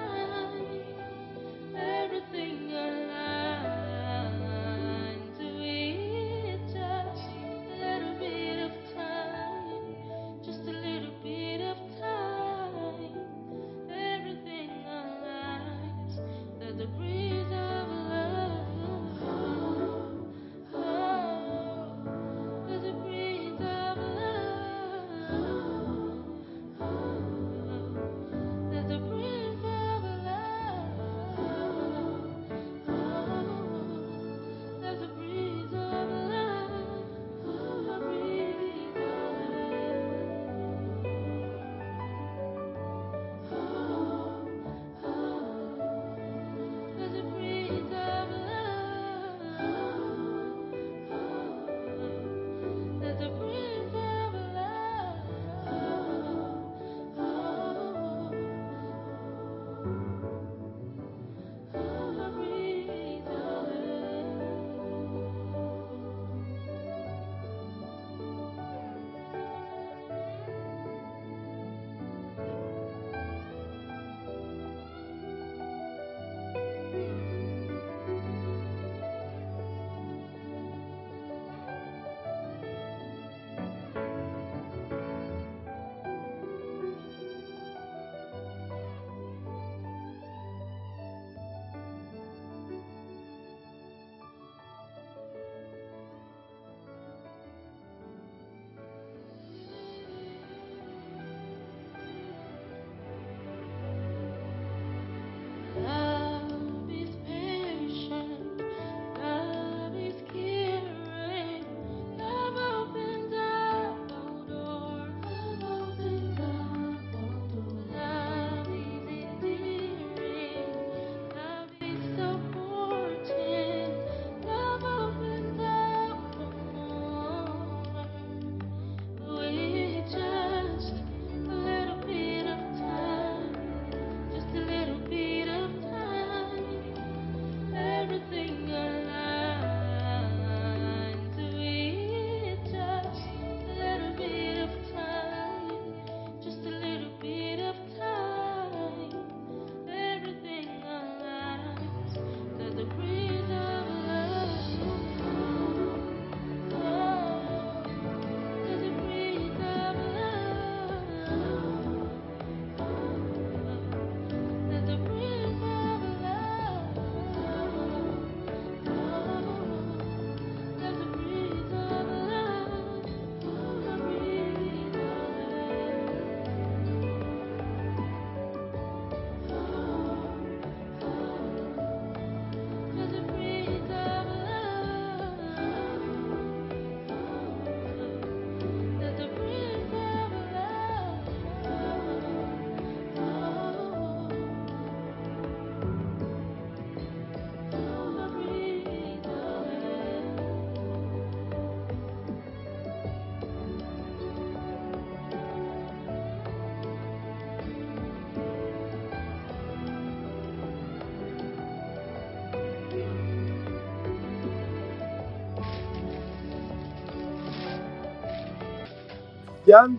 Viviane?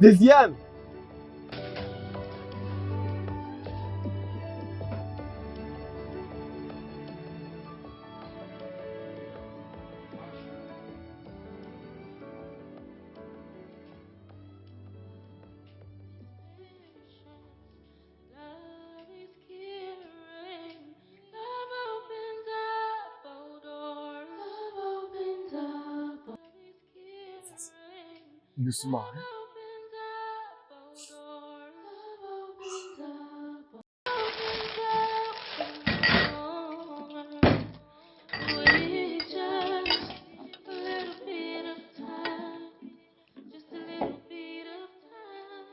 Viviane? Love is caring. Love opens up all doors. Love opens up. Love is caring. Doucement, hein? Opens up all doors. Love opens up. Opens up all doors. With just a little bit of time. Just a little bit of time.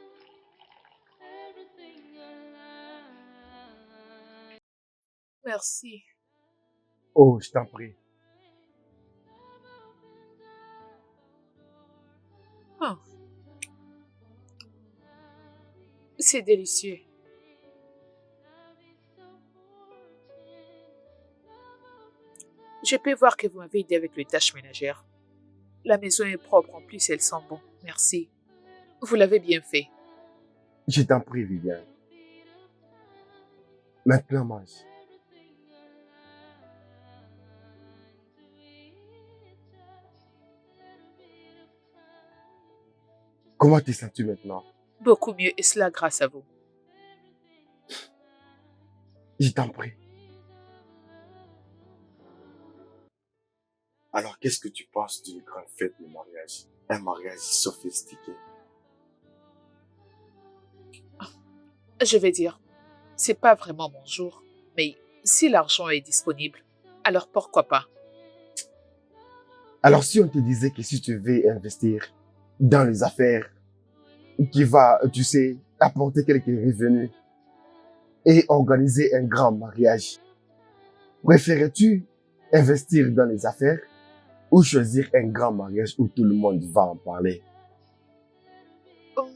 Everything alive. Merci. Oh, je t'en prie. Ah, c'est délicieux. Je peux voir que vous m'avez aidé avec les tâches ménagères. La maison est propre, en plus elle sent bon. Merci. Vous l'avez bien fait. Je t'en prie, Viviane. Maintenant, mange. Comment te sens-tu maintenant? Beaucoup mieux, et cela grâce à vous. Je t'en prie. Alors, qu'est-ce que tu penses d'une grande fête de mariage? Un mariage sophistiqué. Je vais dire, c'est pas vraiment mon jour, mais si l'argent est disponible, alors pourquoi pas? Alors, si on te disait que si tu veux investir dans les affaires qui va, tu sais, apporter quelques revenus et organiser un grand mariage, préférais-tu investir dans les affaires ou choisir un grand mariage où tout le monde va en parler? Hum,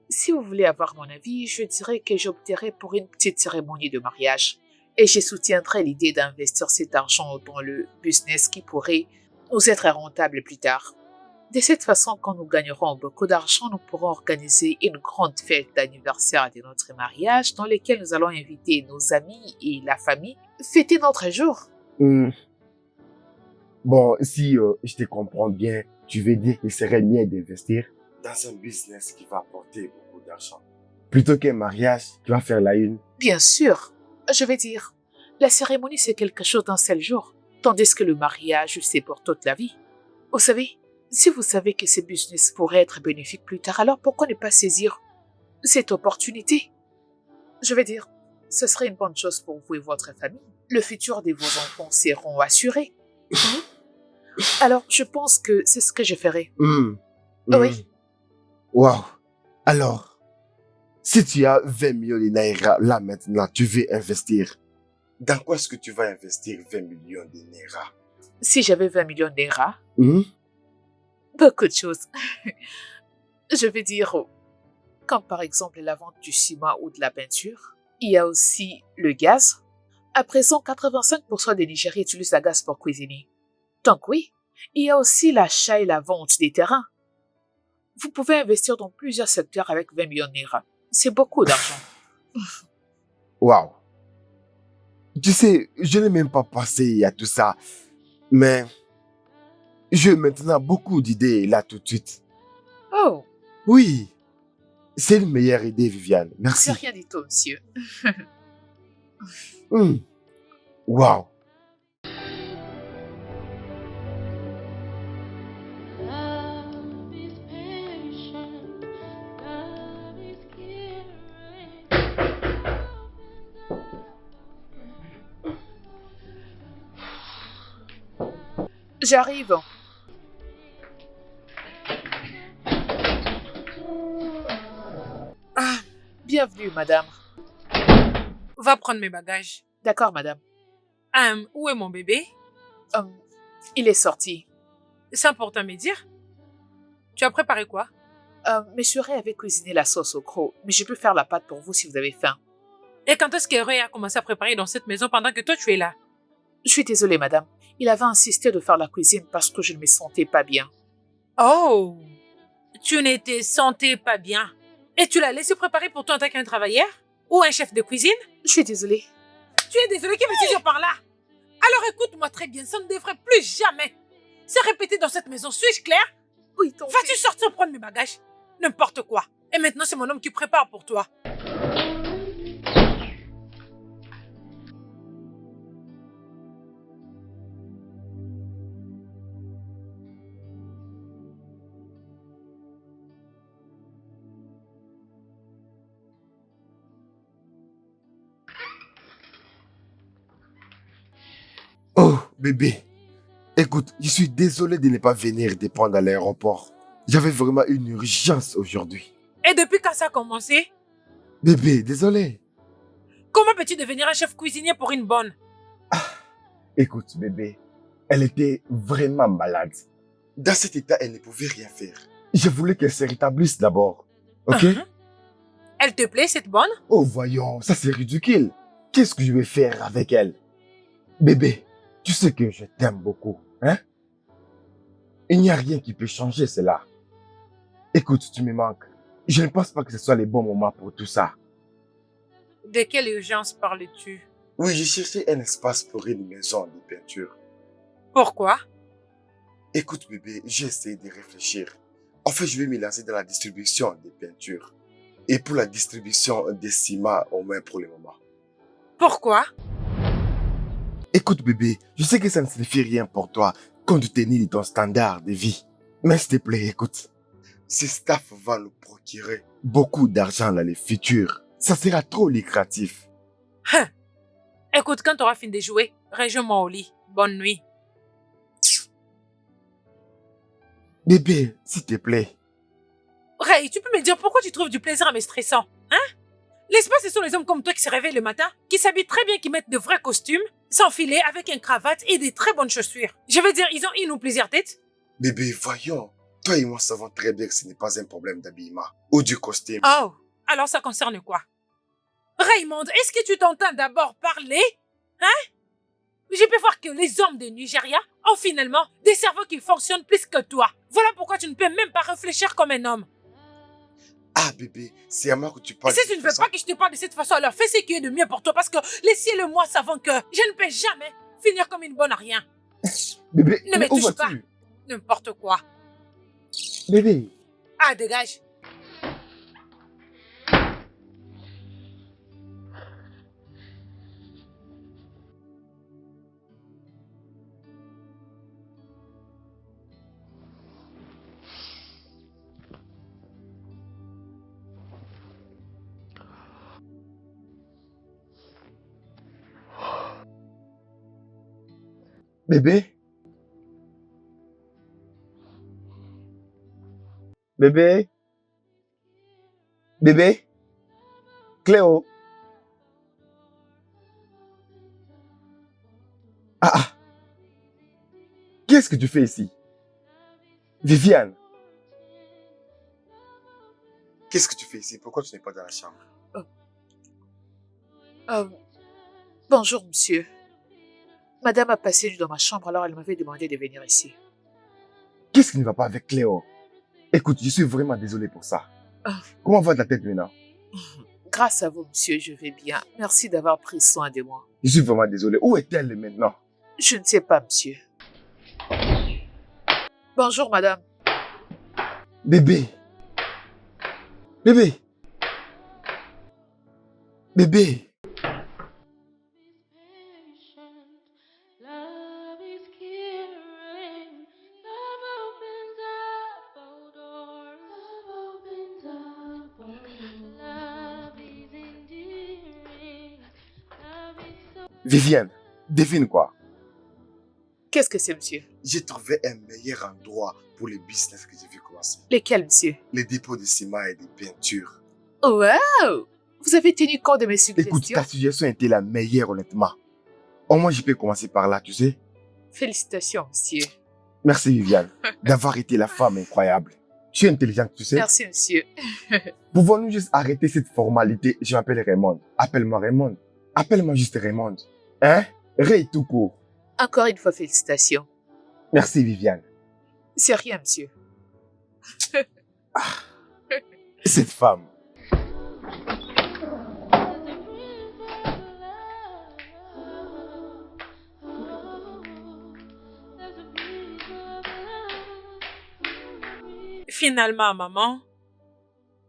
Si vous voulez avoir mon avis, je dirais que j'opterais pour une petite cérémonie de mariage. Et je soutiendrai l'idée d'investir cet argent dans le business qui pourrait nous être rentable plus tard. De cette façon, quand nous gagnerons beaucoup d'argent, nous pourrons organiser une grande fête d'anniversaire de notre mariage dans laquelle nous allons inviter nos amis et la famille, fêter notre jour. Hmm. Bon, si je te comprends bien, tu veux dire qu'il serait mieux d'investir Dans un business qui va apporter beaucoup d'argent. plutôt qu'un mariage qui va faire la une. Bien sûr, je vais dire, la cérémonie c'est quelque chose d'un seul jour, tandis que le mariage c'est pour toute la vie. Vous savez, si vous savez que ce business pourrait être bénéfique plus tard, alors pourquoi ne pas saisir cette opportunité? Je vais dire, ce serait une bonne chose pour vous et votre famille. Le futur de vos enfants seront assurés. Alors, je pense que c'est ce que je ferai. Hmm. Oui. Wow. Alors, si tu as 20 millions de naira là maintenant, tu veux investir. Dans quoi est-ce que tu vas investir 20 millions de naira? Si j'avais 20 millions d'euros, Hmm? beaucoup de choses. Je vais dire, comme par exemple la vente du ciment ou de la peinture. Il y a aussi le gaz. À présent, 85% des Nigériens utilisent le gaz pour cuisiner. Donc oui, il y a aussi l'achat et la vente des terrains. Vous pouvez investir dans plusieurs secteurs avec 20 millions de naira. C'est beaucoup d'argent. Wow. Tu sais, je n'ai même pas pensé à tout ça. Mais j'ai maintenant beaucoup d'idées là tout de suite. Oh, Oui, c'est une meilleure idée, Viviane. Merci. c'est rien du tout, monsieur. Hmm. Wow. Love is patient. Love is caring. J'arrive. Ah, Bienvenue, madame. va prendre mes bagages. D'accord, madame. Où est mon bébé? Il est sorti. C'est important à me dire. Tu as préparé quoi? Monsieur Ray avait cuisiné la sauce au croc, mais je peux faire la pâte pour vous si vous avez faim. Et quand est-ce que Ray a commencé à préparer dans cette maison pendant que toi tu es là? Je suis désolée, madame. Il avait insisté de faire la cuisine parce que je ne me sentais pas bien. Oh, tu n'étais sentais pas bien. Et tu l'as laissé préparer pour toi en tant qu'un travailleur? Ou un chef de cuisine? Je suis désolée. Tu es désolé, qui veut-tu dire par là? Alors écoute-moi très bien, ça ne devrait plus jamais se répéter dans cette maison. Suis-je claire? Oui, tante. Vas-tu sortir prendre mes bagages? N'importe quoi. Et maintenant, c'est mon homme qui prépare pour toi. Oh, bébé. Écoute, je suis désolé de ne pas venir te prendre à l'aéroport. J'avais vraiment une urgence aujourd'hui. Et depuis quand ça a commencé? Bébé, désolé. Comment peux-tu devenir un chef cuisinier pour une bonne? Écoute, bébé, elle était vraiment malade. Dans cet état, elle ne pouvait rien faire. Je voulais qu'elle se rétablisse d'abord. Ok? Elle te plaît, cette bonne? Oh, voyons, ça c'est ridicule. Qu'est-ce que je vais faire avec elle? Bébé, tu sais que je t'aime beaucoup, hein? Il n'y a rien qui peut changer cela. Écoute, tu me manques. Je ne pense pas que ce soit le bon moment pour tout ça. De quelle urgence parles-tu? Oui, j'ai cherché un espace pour une maison de peinture. Pourquoi? Écoute, bébé, j'ai essayé de réfléchir. En fait, je vais me lancer dans la distribution des peintures. Et pour la distribution des ciments, au moins pour le moment. Pourquoi? Écoute, bébé, je sais que ça ne signifie rien pour toi compte tenu de ton standard de vie. Mais s'il te plaît, écoute. Ce staff va nous procurer Beaucoup d'argent dans le futur. Ça sera trop lucratif. Écoute, quand tu auras fini de jouer, rejoins-moi au lit. Bonne nuit. Bébé, s'il te plaît. Ray, tu peux me dire pourquoi tu trouves du plaisir à me stressant, hein? Laisse pas, ce sont les hommes comme toi qui se réveillent le matin, qui s'habillent très bien, qui mettent de vrais costumes, sans filet, avec une cravate et des très bonnes chaussures. Je veux dire, ils ont une ou plusieurs têtes. Bébé, voyons. Toi et moi savons très bien que ce n'est pas un problème d'habillement ou du costume. Oh, alors ça concerne quoi? Raymond, est-ce que tu t'entends d'abord parler? Hein? Je peux voir que les hommes de Nigeria ont finalement des cerveaux qui fonctionnent plus que toi. Voilà pourquoi tu ne peux même pas réfléchir comme un homme. Ah, bébé, c'est à moi que tu parles. Et si tu ne veux pas que je te parle de cette façon, alors fais ce qui est de mieux pour toi parce que les ciels et moi savons que je ne peux jamais finir comme une bonne à rien. Bébé, Ne me mais où touche pas. vas-tu? N'importe quoi. Bébé. Ah, dégage. Bébé. Bébé. Bébé. Cléo. Ah ah. Qu'est-ce que tu fais ici? Viviane. Qu'est-ce que tu fais ici? Pourquoi tu n'es pas dans la chambre? Bonjour, monsieur. Madame a passé une nuit dans ma chambre, alors elle m'avait demandé de venir ici. Qu'est-ce qui ne va pas avec Cléo? Écoute, je suis vraiment désolé pour ça. Ah. Comment va ta tête maintenant? Grâce à vous, monsieur, je vais bien. Merci d'avoir pris soin de moi. Je suis vraiment désolé. Où est-elle maintenant? Je ne sais pas, monsieur. Bonjour, madame. Bébé. Bébé. Bébé. Love is caring. Love opens up all doors. Love opens up all doors. Love is endearing. Love is so. Viviane, devine quoi? Qu'est-ce que c'est, monsieur? J'ai trouvé un meilleur endroit pour le business que je vais commencer. Lesquels, monsieur? Les dépôts de ciment et de peinture. Wow! Vous avez tenu compte de mes Écoute, suggestions? ta suggestion était la meilleure, honnêtement. Au moins, je peux commencer par là, tu sais. Félicitations, monsieur. Merci, Viviane, d'avoir été la femme incroyable. Tu es intelligente, tu sais. Merci, monsieur. Pouvons-nous juste arrêter cette formalité? Je m'appelle Raymond. Appelle-moi Raymond. Appelle-moi juste Raymond. Hein? Ray tout court. Encore une fois, félicitations. Merci, Viviane. C'est rien, monsieur. Cette femme. Finalement, maman,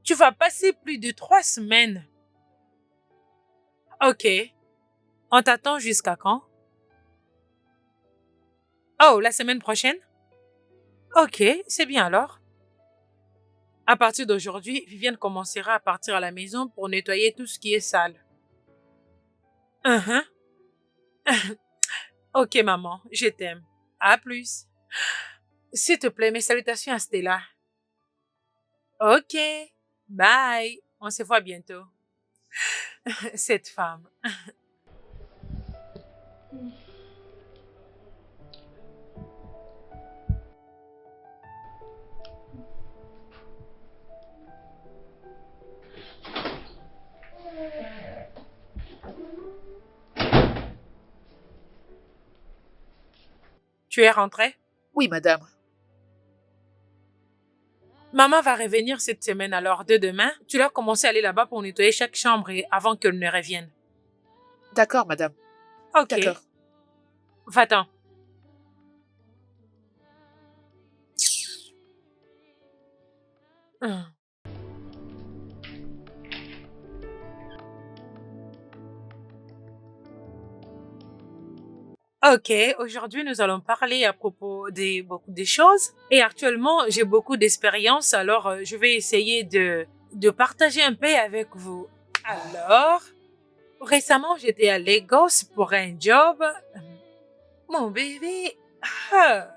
tu vas passer plus de 3 semaines. Ok. On t'attend jusqu'à quand? Oh, la semaine prochaine? Ok, c'est bien alors. À partir d'aujourd'hui, Viviane commencera à partir à la maison pour nettoyer tout ce qui est sale. Mhm. Ok, maman, je t'aime. À plus. S'il te plaît, mes salutations à Stella. Ok, bye. On se voit bientôt. Cette femme. Tu es rentrée? Oui, madame. Maman va revenir cette semaine, alors de demain, tu dois commencer à aller là-bas pour nettoyer chaque chambre avant qu'elle ne revienne. D'accord, madame. Ok. D'accord. Va-t'en. Hum. Ok, aujourd'hui nous allons parler à propos de beaucoup de choses. Et actuellement, j'ai beaucoup d'expérience, alors je vais essayer de partager un peu avec vous. Alors, récemment, j'étais à Lagos pour un job. Mon bébé. Ah.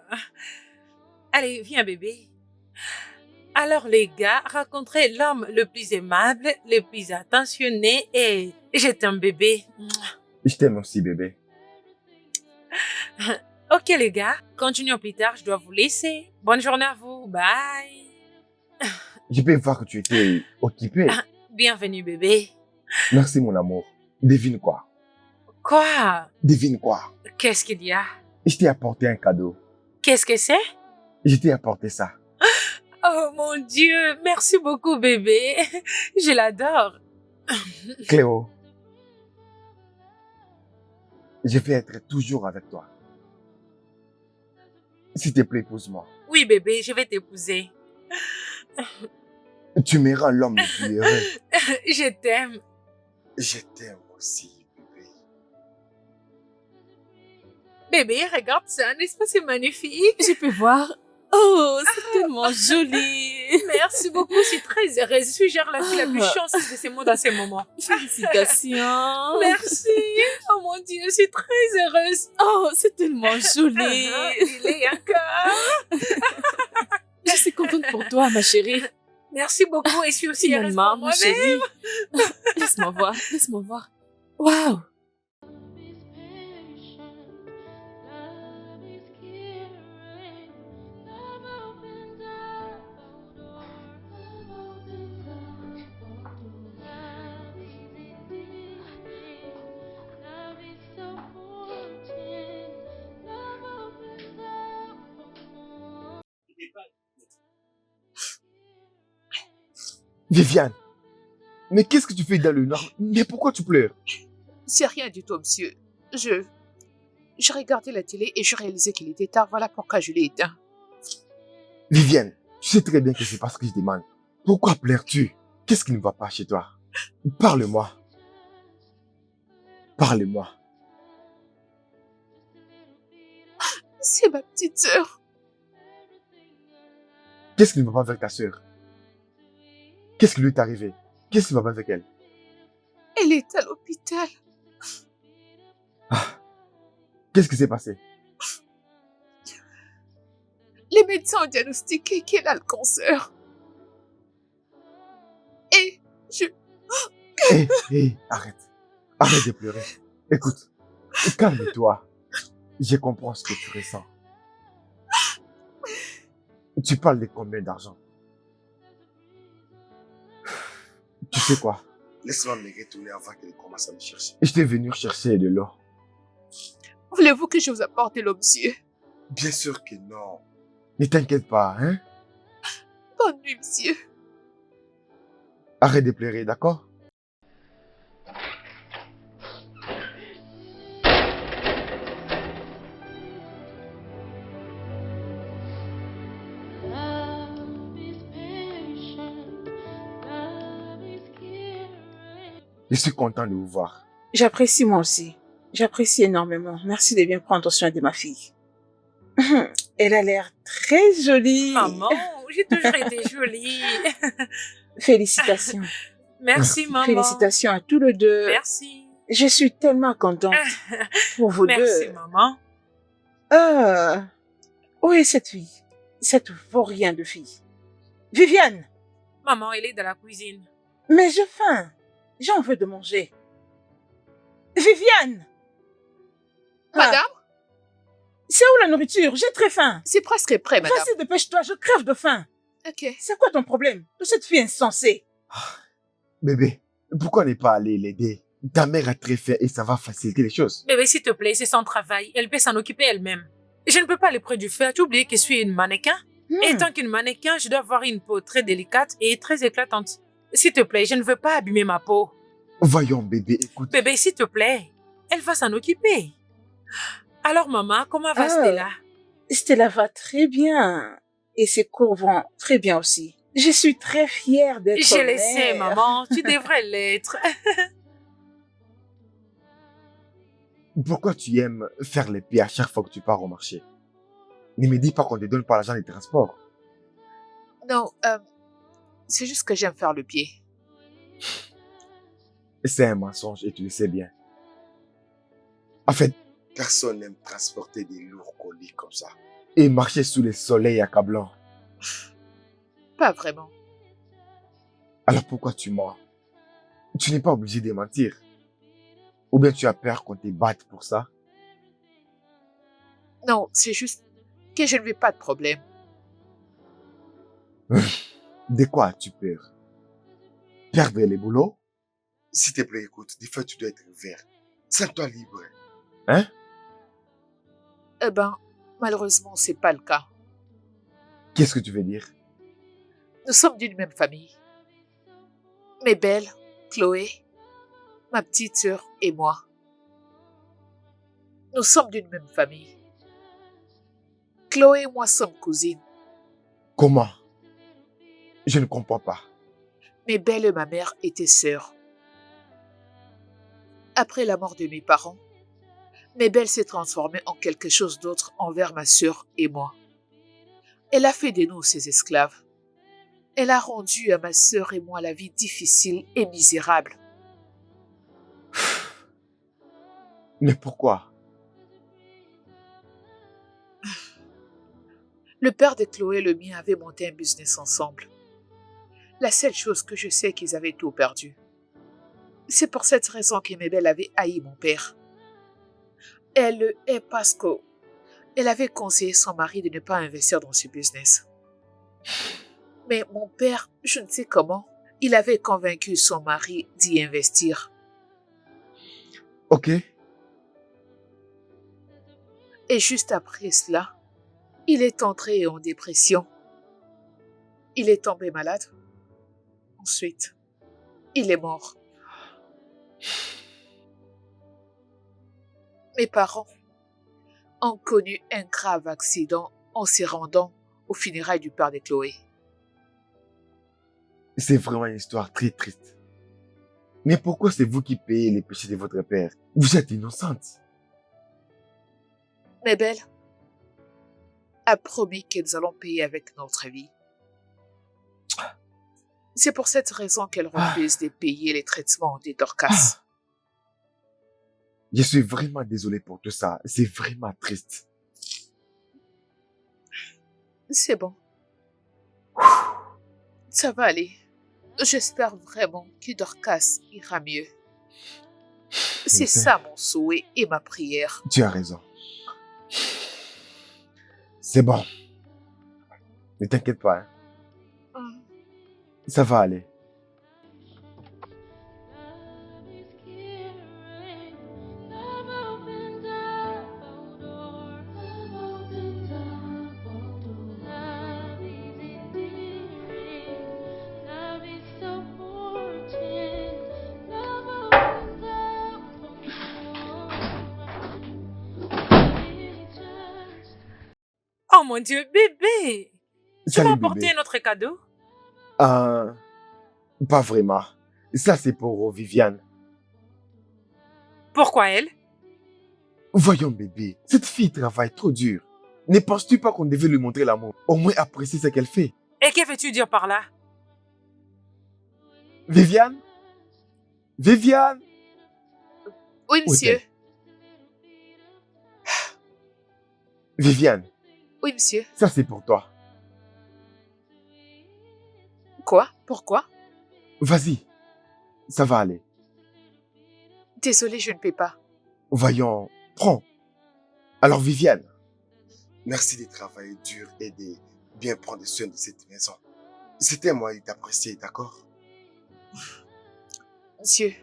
Allez, viens bébé. Alors les gars, rencontrer l'homme le plus aimable, le plus attentionné et j'étais un bébé. Je t'aime aussi, bébé. Ok les gars, continuons plus tard, je dois vous laisser. Bonne journée à vous, bye. Je peux voir que tu étais occupé. Bienvenue bébé. Merci, mon amour. Devine quoi? Quoi? Devine quoi? Qu'est-ce qu'il y a? Je t'ai apporté un cadeau. Qu'est-ce que c'est? Je t'ai apporté ça. Oh mon Dieu, merci beaucoup bébé. Je l'adore. Cléo, je vais être toujours avec toi. S'il te plaît, épouse-moi. Oui bébé, je vais t'épouser. Tu me rends l'homme le plus heureux. Je t'aime. Je t'aime aussi, bébé. Bébé, regarde ça, n'est-ce pas c'est magnifique? Je peux voir. Oh, c'est tellement joli. Merci beaucoup, je suis très heureuse. Je suis genre la fille la plus chanceuse de ces mots dans ces moments. Félicitations. Merci. Oh mon Dieu, je suis très heureuse. Oh, c'est tellement joli. Il est encore. Je suis contente pour toi, ma chérie. Merci beaucoup et je suis aussi heureuse Finalement, pour ma moi-même. chérie. Laisse-moi voir, laisse-moi voir. Waouh. Viviane, mais qu'est-ce que tu fais dans le noir? Mais pourquoi tu pleures? C'est rien du tout, monsieur. Je regardais la télé et je réalisais qu'il était tard. Voilà pourquoi je l'ai éteint. Viviane, tu sais très bien que c'est parce que je demande. Pourquoi pleures-tu? Qu'est-ce qui ne va pas chez toi? Parle-moi. Parle-moi. C'est ma petite sœur. Qu'est-ce qui ne va pas avec ta sœur? Qu'est-ce qui lui est arrivé? Qu'est-ce qui ne va pas avec elle? Elle est à l'hôpital. Qu'est-ce qui s'est passé? Les médecins ont diagnostiqué qu'elle a le cancer. Et Hé, arrête. Arrête de pleurer. Écoute, calme-toi. Je comprends ce que tu ressens. Tu parles de combien d'argent? Tu sais quoi? Laisse-moi me retourner avant qu'elle commence à me chercher. Je t'ai venu chercher de l'eau. Voulez-vous que je vous apporte de l'eau, monsieur? Bien sûr que non. Ne t'inquiète pas, hein? Bonne nuit, monsieur. Arrête de pleurer, d'accord? Love is patient, love is caring. Je suis content de vous voir. J'apprécie moi aussi. J'apprécie énormément. Merci de bien prendre soin de ma fille. Elle a l'air très jolie. Maman, j'ai toujours été jolie. Félicitations. Merci, maman. Félicitations à tous les deux. Merci. Je suis tellement contente pour vous Merci, deux. maman. Ah, où est cette fille? Cette vaurien de fille. Viviane, Maman, elle est dans la cuisine. mais j'ai faim. J'ai envie de manger. Viviane! Ah, Madame, c'est où la nourriture? J'ai très faim. c'est presque prêt, madame. Vas-y, dépêche-toi, je crève de faim. Ok. C'est quoi ton problème? De cette fille insensée. Bébé, pourquoi ne pas aller l'aider? Ta mère a très faim et ça va faciliter les choses. Bébé, s'il te plaît, c'est son travail. Elle peut s'en occuper elle-même. Je ne peux pas aller près du feu. As-tu oublié que je suis une mannequin? Et tant qu'une mannequin, je dois avoir une peau très délicate et très éclatante. S'il te plaît, je ne veux pas abîmer ma peau. Voyons, bébé, écoute. Bébé, s'il te plaît, elle va s'en occuper. Alors, maman, comment va Ah. Stella? Stella va très bien. Et ses cours vont très bien aussi. Je suis très fière d'être Je le mère. sais, maman. Tu devrais l'être. Pourquoi tu aimes faire les pieds à chaque fois que tu pars au marché? Ne me dis pas qu'on te donne pas l'argent des transports. Non, c'est juste que j'aime faire le pied. C'est un mensonge et tu le sais bien. En fait, Personne n'aime transporter des lourds colis comme ça. et marcher sous le soleil accablant. Pas vraiment. Alors pourquoi tu mens? Tu n'es pas obligé de mentir. Ou bien tu as peur qu'on te batte pour ça? Non, c'est juste que je ne veux pas de problème. De quoi as-tu peur? Perdre les boulots? S'il te plaît, écoute, des fois tu dois être ouvert. Sens-toi libre. Hein? Eh ben, malheureusement, c'est pas le cas. Qu'est-ce que tu veux dire? Nous sommes d'une même famille. Mes belles, Chloé, ma petite sœur et moi. Nous sommes d'une même famille. Chloé et moi sommes cousines. Comment? Je ne comprends pas. Mes belles et ma mère étaient sœurs. Après la mort de mes parents, mes belles s'est transformée en quelque chose d'autre envers ma sœur et moi. Elle a fait de nous ses esclaves. Elle a rendu à ma sœur et moi la vie difficile et misérable. Mais pourquoi? Le père de Chloé et le mien avaient monté un business ensemble. La seule chose que je sais qu'ils avaient tout perdu. C'est pour cette raison que mes belles avaient haï mon père. Elle le hait parce qu'elle avait conseillé son mari de ne pas investir dans ce business. Mais mon père, je ne sais comment, il avait convaincu son mari d'y investir. Ok. Et juste après cela, il est entré en dépression. Il est tombé malade. Ensuite, il est mort. Mes parents ont connu un grave accident en se rendant aux funérailles du père de Chloé. C'est vraiment une histoire très triste. Mais pourquoi c'est vous qui payez les péchés de votre père? Vous êtes innocente. Mais Belle a promis que nous allons payer avec notre vie. C'est pour cette raison qu'elle refuse de payer les traitements des Dorcas. Je suis vraiment désolé pour tout ça. C'est vraiment triste. C'est bon. Ça va aller. J'espère vraiment que Dorcas ira mieux. C'est sais. ça mon souhait et ma prière. Tu as raison. C'est bon. Ne t'inquiète pas, hein. Hum. Ça va aller. Love is caring, love opens up Oh mon Dieu, bébé! Tu Salut, m'as apporté bébé. un autre cadeau? Pas vraiment. Ça, c'est pour Viviane. Pourquoi elle? Voyons, bébé, cette fille travaille trop dur. Ne penses-tu pas qu'on devait lui montrer l'amour? Au moins apprécier ce qu'elle fait. Et que veux-tu dire par là? Viviane? Viviane? Oui, Où monsieur. est-elle? Viviane, Oui, monsieur. ça c'est pour toi. Quoi? Pourquoi? Vas-y, ça va aller. Désolée, je ne peux pas. Voyons, prends. Alors Viviane, Merci de travailler dur et de bien prendre soin de cette maison. C'était à moi d'apprécier, d'accord? Monsieur,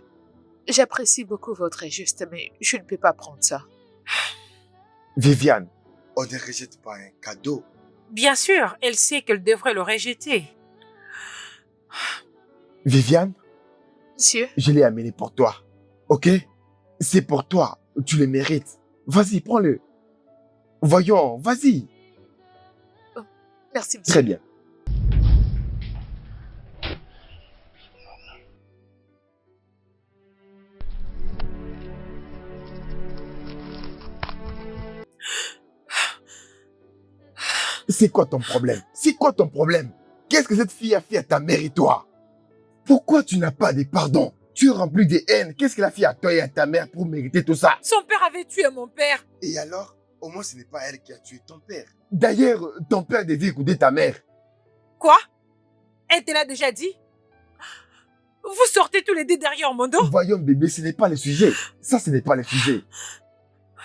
j'apprécie beaucoup votre geste, mais je ne peux pas prendre ça. Viviane, On ne rejette pas un cadeau. Bien sûr, elle sait qu'elle devrait le rejeter. Viviane, Monsieur, je l'ai amené pour toi. Ok? C'est pour toi. Tu le mérites. Vas-y, prends-le. Voyons, vas-y. merci, monsieur. Très bien. C'est quoi ton problème? C'est quoi ton problème? Qu'est-ce que cette fille a fait à ta mère et toi? Pourquoi tu n'as pas de pardon? Tu es rempli de haine. Qu'est-ce que la fille a toi et à ta mère pour mériter tout ça? Son père avait tué mon père. Et alors, au moins ce n'est pas elle qui a tué ton père. D'ailleurs, ton père devait écouter ta mère. Quoi? Elle te l'a déjà dit? Vous sortez tous les deux derrière mon dos? Voyons, bébé, ce n'est pas le sujet. Ça, ce n'est pas le sujet.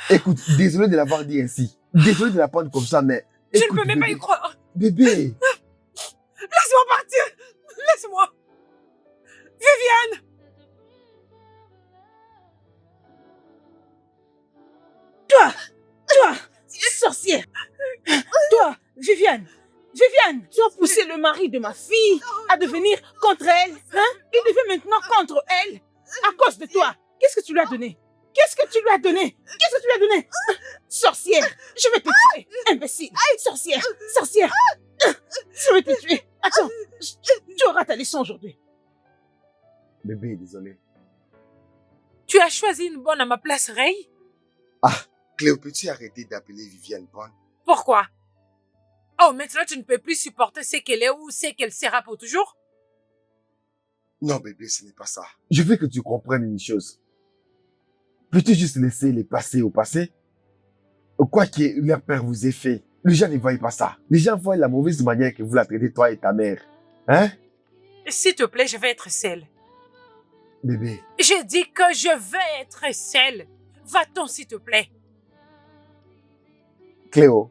Écoute, désolé de l'avoir dit ainsi. Désolé de la prendre comme ça, mais... Je écoute, ne peux même pas bébé, y croire. Bébé, Laisse-moi partir. Laisse-moi. Viviane! Toi, sorcière. Toi, Viviane. Viviane, tu as poussé le mari de ma fille à devenir contre elle. Hein? Il devient maintenant contre elle. À cause de toi. Qu'est-ce que tu lui as donné? Qu'est-ce que tu lui as donné? Qu'est-ce que tu lui as donné? Sorcière, je vais te tuer. Imbécile. Sorcière, sorcière. Je vais te tuer. Attends, tu auras ta leçon aujourd'hui. bébé, désolé. Tu as choisi une bonne à ma place, Ray? Cléo, peux-tu arrêter d'appeler Viviane bonne? Pourquoi? Oh, maintenant tu ne peux plus supporter ce qu'elle est ou ce qu'elle sera pour toujours? Non, bébé, ce n'est pas ça. Je veux que tu comprennes une chose. Peux-tu juste laisser les passés au passé? Quoi que leur père vous ait fait, les gens ne voient pas ça. Les gens voient la mauvaise manière que vous la traitez, toi et ta mère. Hein? S'il te plaît, je vais être seule. Bébé, J'ai dit que je vais être seule. Va-t'en, s'il te plaît. Cléo,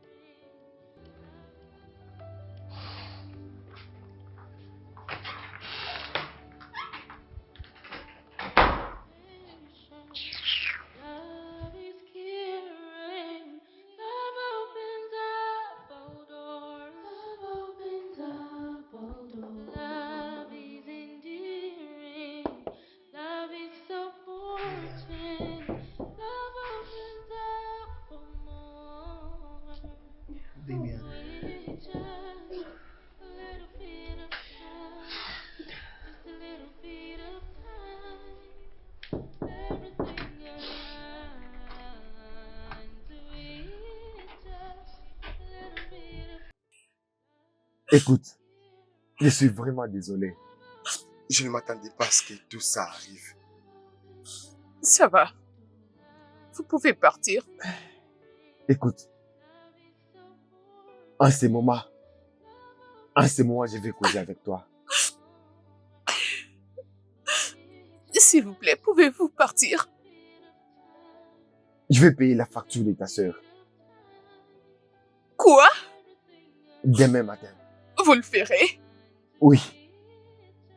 Love is caring. Love opens up all doors. Love opens up all doors. Love is endearing. Love is supporting. Love opens up for more. With just a little bit of time. Just a little bit of time. Everything aligns with just a little bit of écoute, je suis vraiment désolé. Je ne m'attendais pas à ce que tout ça arrive. Ça va. Vous pouvez partir. Écoute, en ce moment, je vais causer avec toi. S'il vous plaît, pouvez-vous partir? Je vais payer la facture de ta sœur Quoi? demain matin. Vous le ferez? Oui,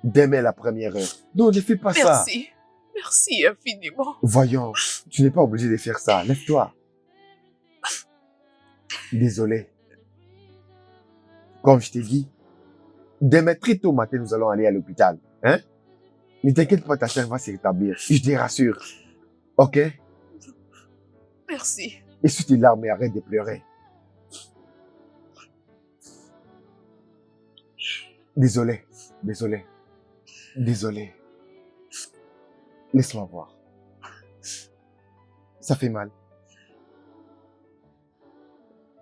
demain la première heure. Non, ne fais pas ça. Merci. Merci infiniment. Voyons, tu n'es pas obligé de faire ça. Lève-toi. Désolé. Comme je t'ai dit, demain très tôt matin, nous allons aller à l'hôpital. Hein? Ne t'inquiète pas, ta sœur va se rétablir. Je te rassure. Ok? Merci. Essuie tes larmes et arrête de pleurer. Désolé, désolé, désolé. Laisse-moi voir. Ça fait mal.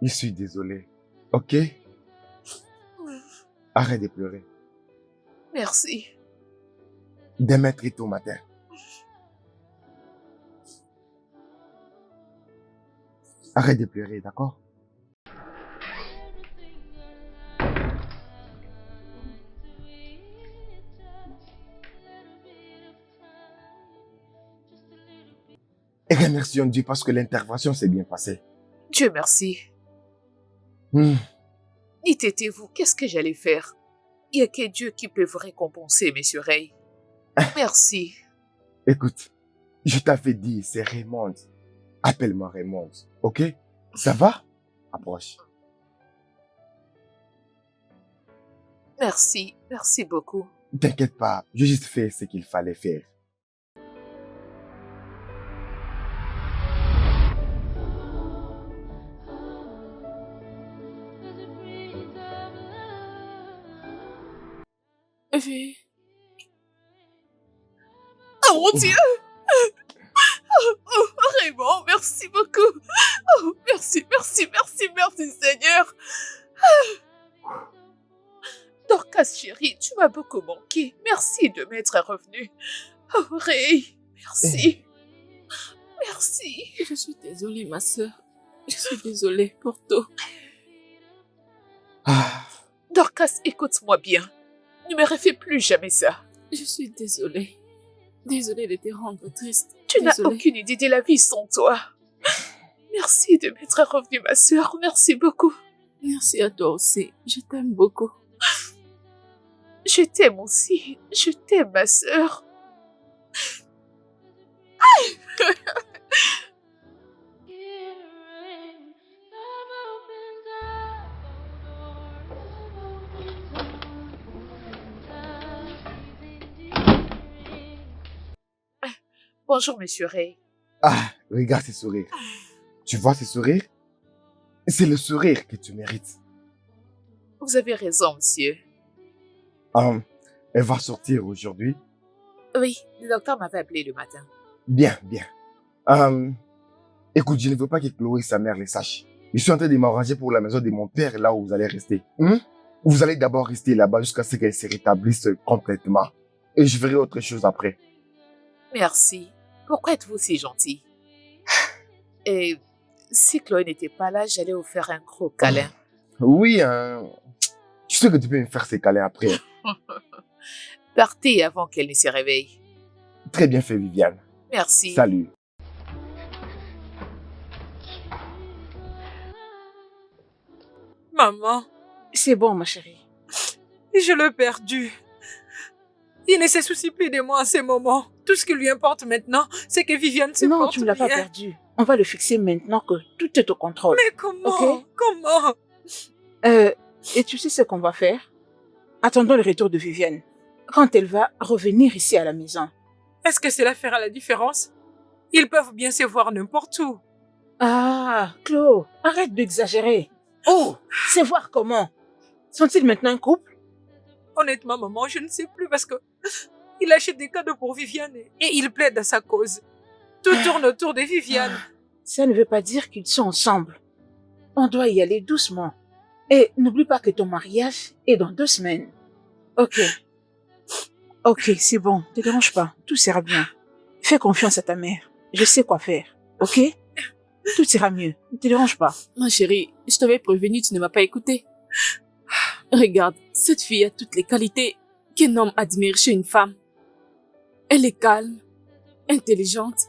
Je suis désolé. Ok? Arrête de pleurer. Merci. Demain très tôt matin. Arrête de pleurer, d'accord? Et remercions Dieu parce que l'intervention s'est bien passée. Dieu merci. Hmm. Dites, étiez-vous, qu'est-ce que j'allais faire? Il n'y a que Dieu qui peut vous récompenser, monsieur Ray. Merci. Écoute, je t'avais dit, c'est Raymond. Appelle-moi Raymond, ok? Ça va? Approche. Merci. Merci beaucoup. T'inquiète pas, j'ai juste fait ce qu'il fallait faire. V. Oh mon Dieu! Oh, Raymond, merci beaucoup. Oh, merci, merci, merci, merci Seigneur. Dorcas chérie, tu m'as beaucoup manqué. Merci de m'être revenu. Oh Ray, merci. Merci. Je suis désolée, ma sœur. Je suis désolée pour tout. Ah, Dorcas, écoute-moi bien. Ne me refais plus jamais ça. Je suis désolée. Désolée de te rendre triste. Tu n'as Désolée. aucune idée de la vie sans toi. Merci de m'être revenue, ma sœur. Merci beaucoup. Merci à toi aussi. Je t'aime beaucoup. Je t'aime aussi. Je t'aime, ma sœur. Bonjour, monsieur Ray. ah, regarde ces sourires. Tu vois ces sourires? C'est le sourire que tu mérites. Vous avez raison, monsieur. Elle va sortir aujourd'hui. Oui, le docteur m'avait appelé le matin. Bien, bien. Écoute, je ne veux pas que Chloé et sa mère les sachent. Je suis en train de m'arranger pour la maison de mon père, là où vous allez rester. Vous allez d'abord rester là-bas jusqu'à ce qu'elle se rétablisse complètement. Et je ferai autre chose après. Merci. Pourquoi êtes-vous si gentil? Et si Chloé n'était pas là, j'allais vous faire un gros câlin. Oui, tu sais que tu peux me faire ces câlins après. Partez avant qu'elle ne se réveille. Très bien fait, Viviane. Merci. Salut. Maman, C'est bon, ma chérie. je l'ai perdu. Il ne se soucie plus de moi en ce moment. Tout ce qui lui importe maintenant, c'est que Viviane se Non, porte tu ne l'as pas bien. perdu. On va le fixer maintenant que tout est au contrôle. Mais comment? Ok. Comment? Et tu sais ce qu'on va faire? Attendons le retour de Viviane. Quand elle va revenir ici à la maison. Est-ce que cela fera la différence? Ils peuvent bien se voir n'importe où. Ah, Chlo, arrête d'exagérer. Oh, c'est voir comment. Sont-ils maintenant un couple? Honnêtement, maman, je ne sais plus parce que il achète des cadeaux pour Viviane et il plaide à sa cause. Tout tourne autour de Viviane. Ça ne veut pas dire qu'ils sont ensemble. On doit y aller doucement. Et n'oublie pas que ton mariage est dans 2 semaines. Ok. Ok, c'est bon. Ne te dérange pas. Tout sera bien. Fais confiance à ta mère. Je sais quoi faire. Ok? Tout ira mieux. Ne te dérange pas. Ma chérie, je t'avais prévenu, tu ne m'as pas écouté. Regarde, cette fille a toutes les qualités qu'un homme admire chez une femme. Elle est calme, intelligente,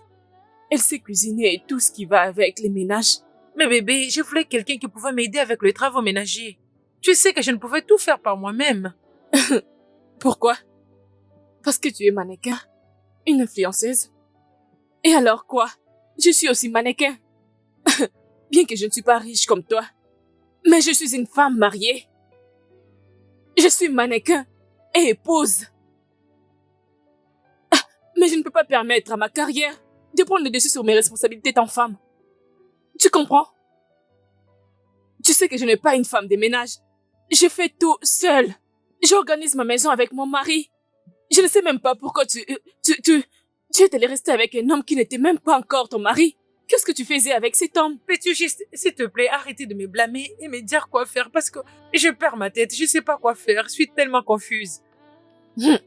elle sait cuisiner et tout ce qui va avec les ménages. Mais bébé, je voulais quelqu'un qui pouvait m'aider avec les travaux ménagers. Tu sais que je ne pouvais tout faire par moi-même. Pourquoi? Parce que tu es mannequin, une influenceuse. Et alors quoi? Je suis aussi mannequin. Bien que je ne suis pas riche comme toi, mais je suis une femme mariée. Je suis mannequin et épouse. Mais je ne peux pas permettre à ma carrière de prendre le dessus sur mes responsabilités en femme. Tu comprends? Tu sais que je n'ai pas une femme de ménage. Je fais tout seule. J'organise ma maison avec mon mari. Je ne sais même pas pourquoi tu es allé rester avec un homme qui n'était même pas encore ton mari. Qu'est-ce que tu faisais avec cet homme? Peux-tu juste, s'il te plaît, arrêter de me blâmer et me dire quoi faire parce que je perds ma tête, je sais pas quoi faire, je suis tellement confuse. Je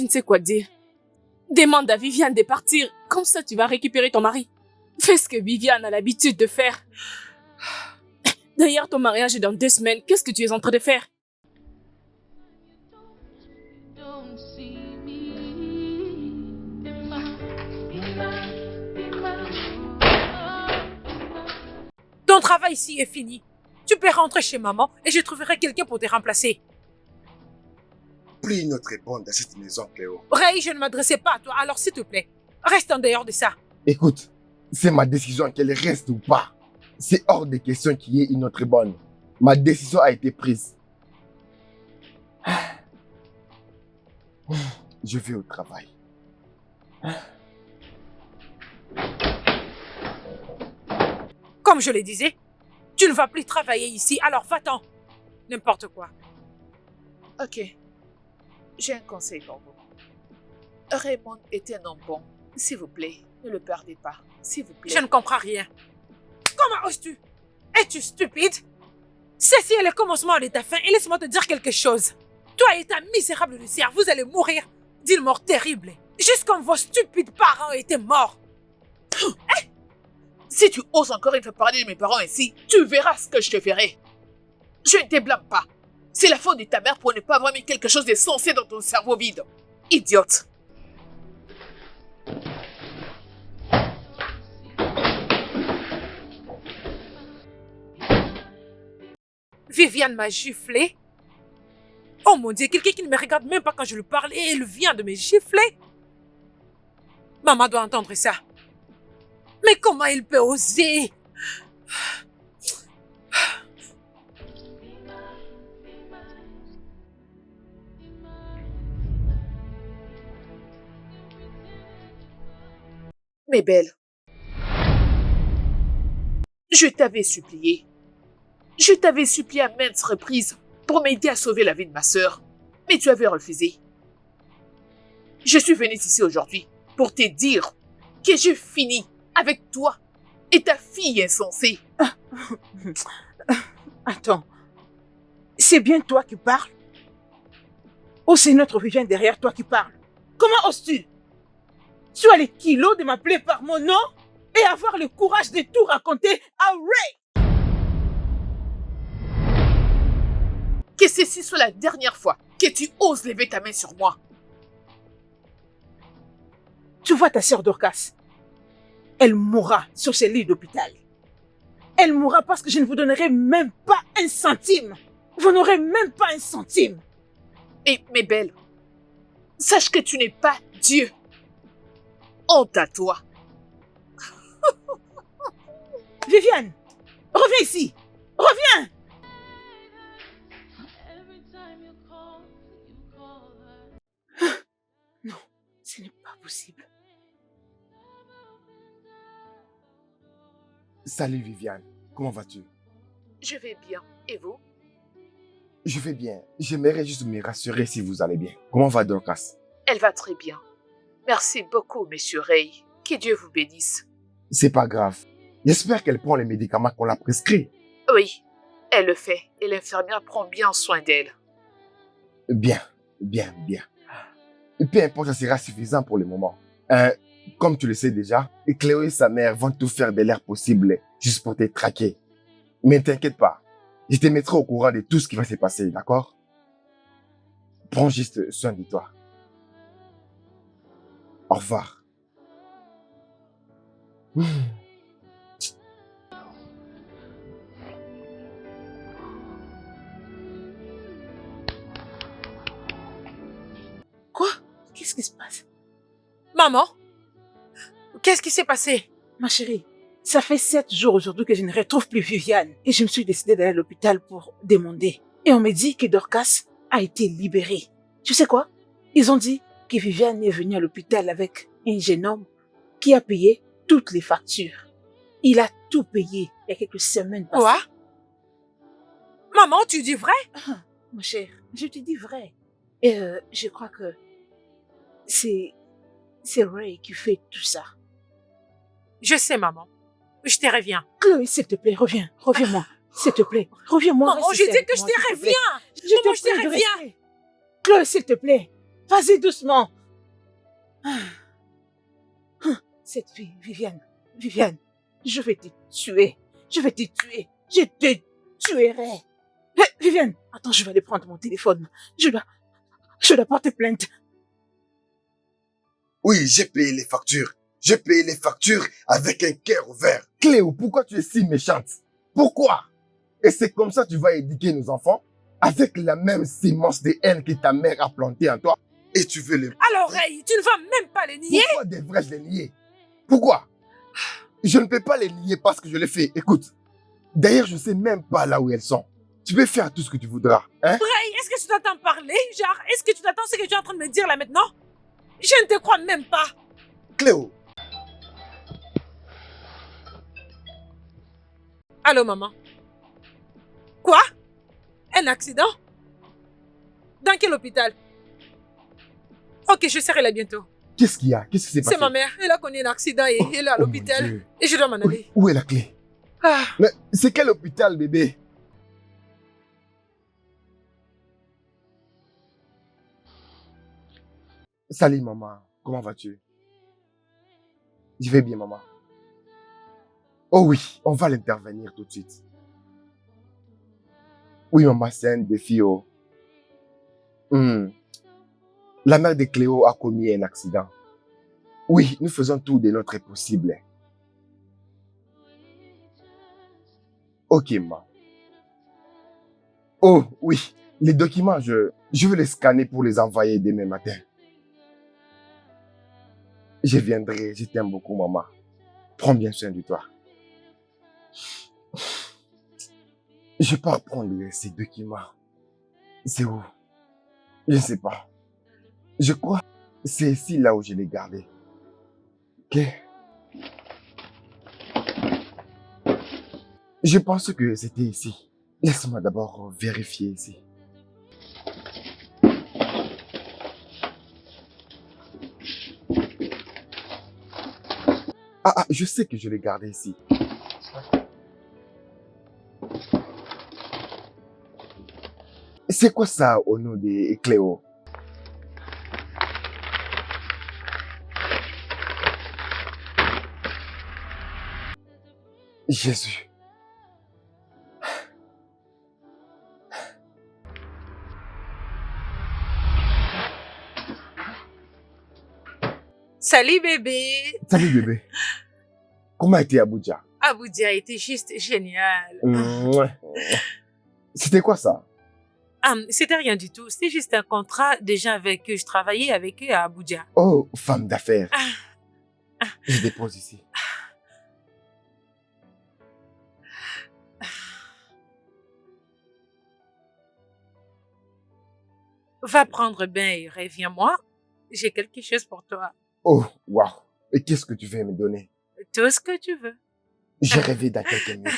ne sais quoi dire. Demande à Viviane de partir, comme ça tu vas récupérer ton mari. Fais ce que Viviane a l'habitude de faire. D'ailleurs, ton mariage est dans 2 semaines. Qu'est-ce que tu es en train de faire? Don't see me. Be my, be my, be my. Ton travail ici est fini. Tu peux rentrer chez maman et je trouverai quelqu'un pour te remplacer. Plus une autre est bonne dans cette maison, Cléo. Ray, je ne m'adressais pas à toi, alors s'il te plaît, reste en dehors de ça. Écoute, c'est ma décision qu'elle reste ou pas. C'est hors de question qu'il y ait une autre bonne. Ma décision a été prise. Je vais au travail. Comme je le disais, tu ne vas plus travailler ici, alors va-t'en. N'importe quoi. Ok. J'ai un conseil pour vous. Raymond est un homme bon. S'il vous plaît, ne le perdez pas. S'il vous plaît. Je ne comprends rien. Comment oses-tu? Es-tu stupide? Ceci est le commencement de ta fin et laisse-moi te dire quelque chose. Toi et ta misérable Lucia, vous allez mourir d'une mort terrible. Juste comme vos stupides parents étaient morts. Si tu oses encore une fois parler de mes parents ici, tu verras ce que je te ferai. Je ne te blâme pas. C'est la faute de ta mère pour ne pas avoir mis quelque chose de sensé dans ton cerveau vide. Idiote. Viviane m'a giflé. Oh mon Dieu, quelqu'un qui ne me regarde même pas quand je lui parle et elle vient de me gifler. Maman doit entendre ça. Mais comment il peut oser? Mais belle, je t'avais supplié. Je t'avais supplié à maintes reprises pour m'aider à sauver la vie de ma sœur, mais tu avais refusé. Je suis venue ici aujourd'hui pour te dire que j'ai fini avec toi et ta fille insensée. Attends, c'est bien toi qui parles? Ou c'est notre Viviane derrière toi qui parle? Comment oses-tu? Tu as les kilos de m'appeler par mon nom et avoir le courage de tout raconter à Ray? Que ceci soit la dernière fois que tu oses lever ta main sur moi. Tu vois ta sœur Dorcas? Elle mourra sur ce lit d'hôpital. Elle mourra parce que je ne vous donnerai même pas un centime. Vous n'aurez même pas un centime. Et mes belles, sache que tu n'es pas Dieu. Honte à toi. Viviane, reviens ici. Reviens. Every time you call her. Non, ce n'est pas possible. Salut Viviane, comment vas-tu? Je vais bien. Et vous? Je vais bien. J'aimerais juste me rassurer si vous allez bien. Comment va Dorcas? Elle va très bien. Merci beaucoup, monsieur Ray. Que Dieu vous bénisse. C'est pas grave. J'espère qu'elle prend les médicaments qu'on l'a prescrits. Oui, elle le fait et l'infirmière prend bien soin d'elle. Bien, bien, bien. Peu importe, ça sera suffisant pour le moment. Comme tu le sais déjà, Cléo et sa mère vont tout faire de l'air possible juste pour te traquer. Mais ne t'inquiète pas, je te mettrai au courant de tout ce qui va se passer, d'accord? Prends juste soin de toi. Au revoir. Quoi? Qu'est-ce qui se passe? Maman, qu'est-ce qui s'est passé? Ma chérie, ça fait 7 jours aujourd'hui que je ne retrouve plus Viviane. Et je me suis décidée d'aller à l'hôpital pour demander. Et on me dit que Dorcas a été libérée. Tu sais quoi? Ils ont dit que Viviane est venue à l'hôpital avec un jeune homme qui a payé toutes les factures. Il a tout payé il y a quelques semaines passées. Quoi? Maman, tu dis vrai? mon cher, je te dis vrai. Et je crois que c'est Ray qui fait tout ça. Je sais, maman. Je te reviens. Chloé, s'il te plaît, reviens-moi. S'il te plaît, reviens-moi. Maman, reste je ici dis avec que je moi, te s'il te plaît. reviens. Je Maman, je te prie de reviens. rester. Chloé, s'il te plaît, vas-y doucement. Cette fille, Viviane, je vais te tuer. Je te tuerai. Hé, Viviane, attends, je vais aller prendre mon téléphone. Je dois porter plainte. Oui, j'ai payé les factures. J'ai payé les factures avec un cœur ouvert. Cléo, pourquoi tu es si méchante? Pourquoi? Et c'est comme ça que tu vas éduquer nos enfants? Avec la même sémence de haine que ta mère a plantée en toi? Et tu veux les... Alors, Ray, tu ne vas même pas les nier? Pourquoi devrais-je les nier? Pourquoi? Je ne peux pas les nier parce que je les fais. Écoute, d'ailleurs, je ne sais même pas là où elles sont. Tu peux faire tout ce que tu voudras, hein? Ray, est-ce que tu t'entends parler? Genre, est-ce que tu t'attends ce que tu es en train de me dire là maintenant? Je ne te crois même pas. Cléo, Allô, maman? Quoi? Un accident? Dans quel hôpital? Ok, je serai là bientôt. Qu'est-ce qu'il y a? Qu'est-ce qui s'est passé? C'est ma mère. Elle a connu un accident et elle est à Oh mon l'hôpital. Dieu. Et je dois m'en aller. Où est la clé? Ah, Mais c'est quel hôpital, bébé? Salut, maman. Comment vas-tu? Je vais bien, maman. Oh oui, on va l'intervenir tout de suite. Oui, maman, c'est un défi, oh. La mère de Cléo a commis un accident. Oui, nous faisons tout de notre possible. Ok, maman. Oh, oui, les documents, je vais les scanner pour les envoyer demain matin. Je viendrai, je t'aime beaucoup, maman. Prends bien soin de toi. Je pars prendre ces documents. C'est où? Je ne sais pas. Je crois que c'est ici là où je l'ai gardé. Ok? Je pense que c'était ici. Laisse-moi d'abord vérifier ici. Ah, je sais que je l'ai gardé ici. C'est quoi ça au nom de Cléo? Jésus. salut bébé. Salut bébé. Comment était Abuja? Abuja était juste génial. Mouah. C'était quoi ça? C'était rien du tout. C'était juste un contrat des gens avec qui je travaillais avec eux à Abuja. Oh, femme d'affaires. Je dépose ici. Va prendre bain et reviens-moi. J'ai quelque chose pour toi. Oh, waouh. Et qu'est-ce que tu veux me donner? Tout ce que tu veux. J'ai rêvé dans quelques minutes.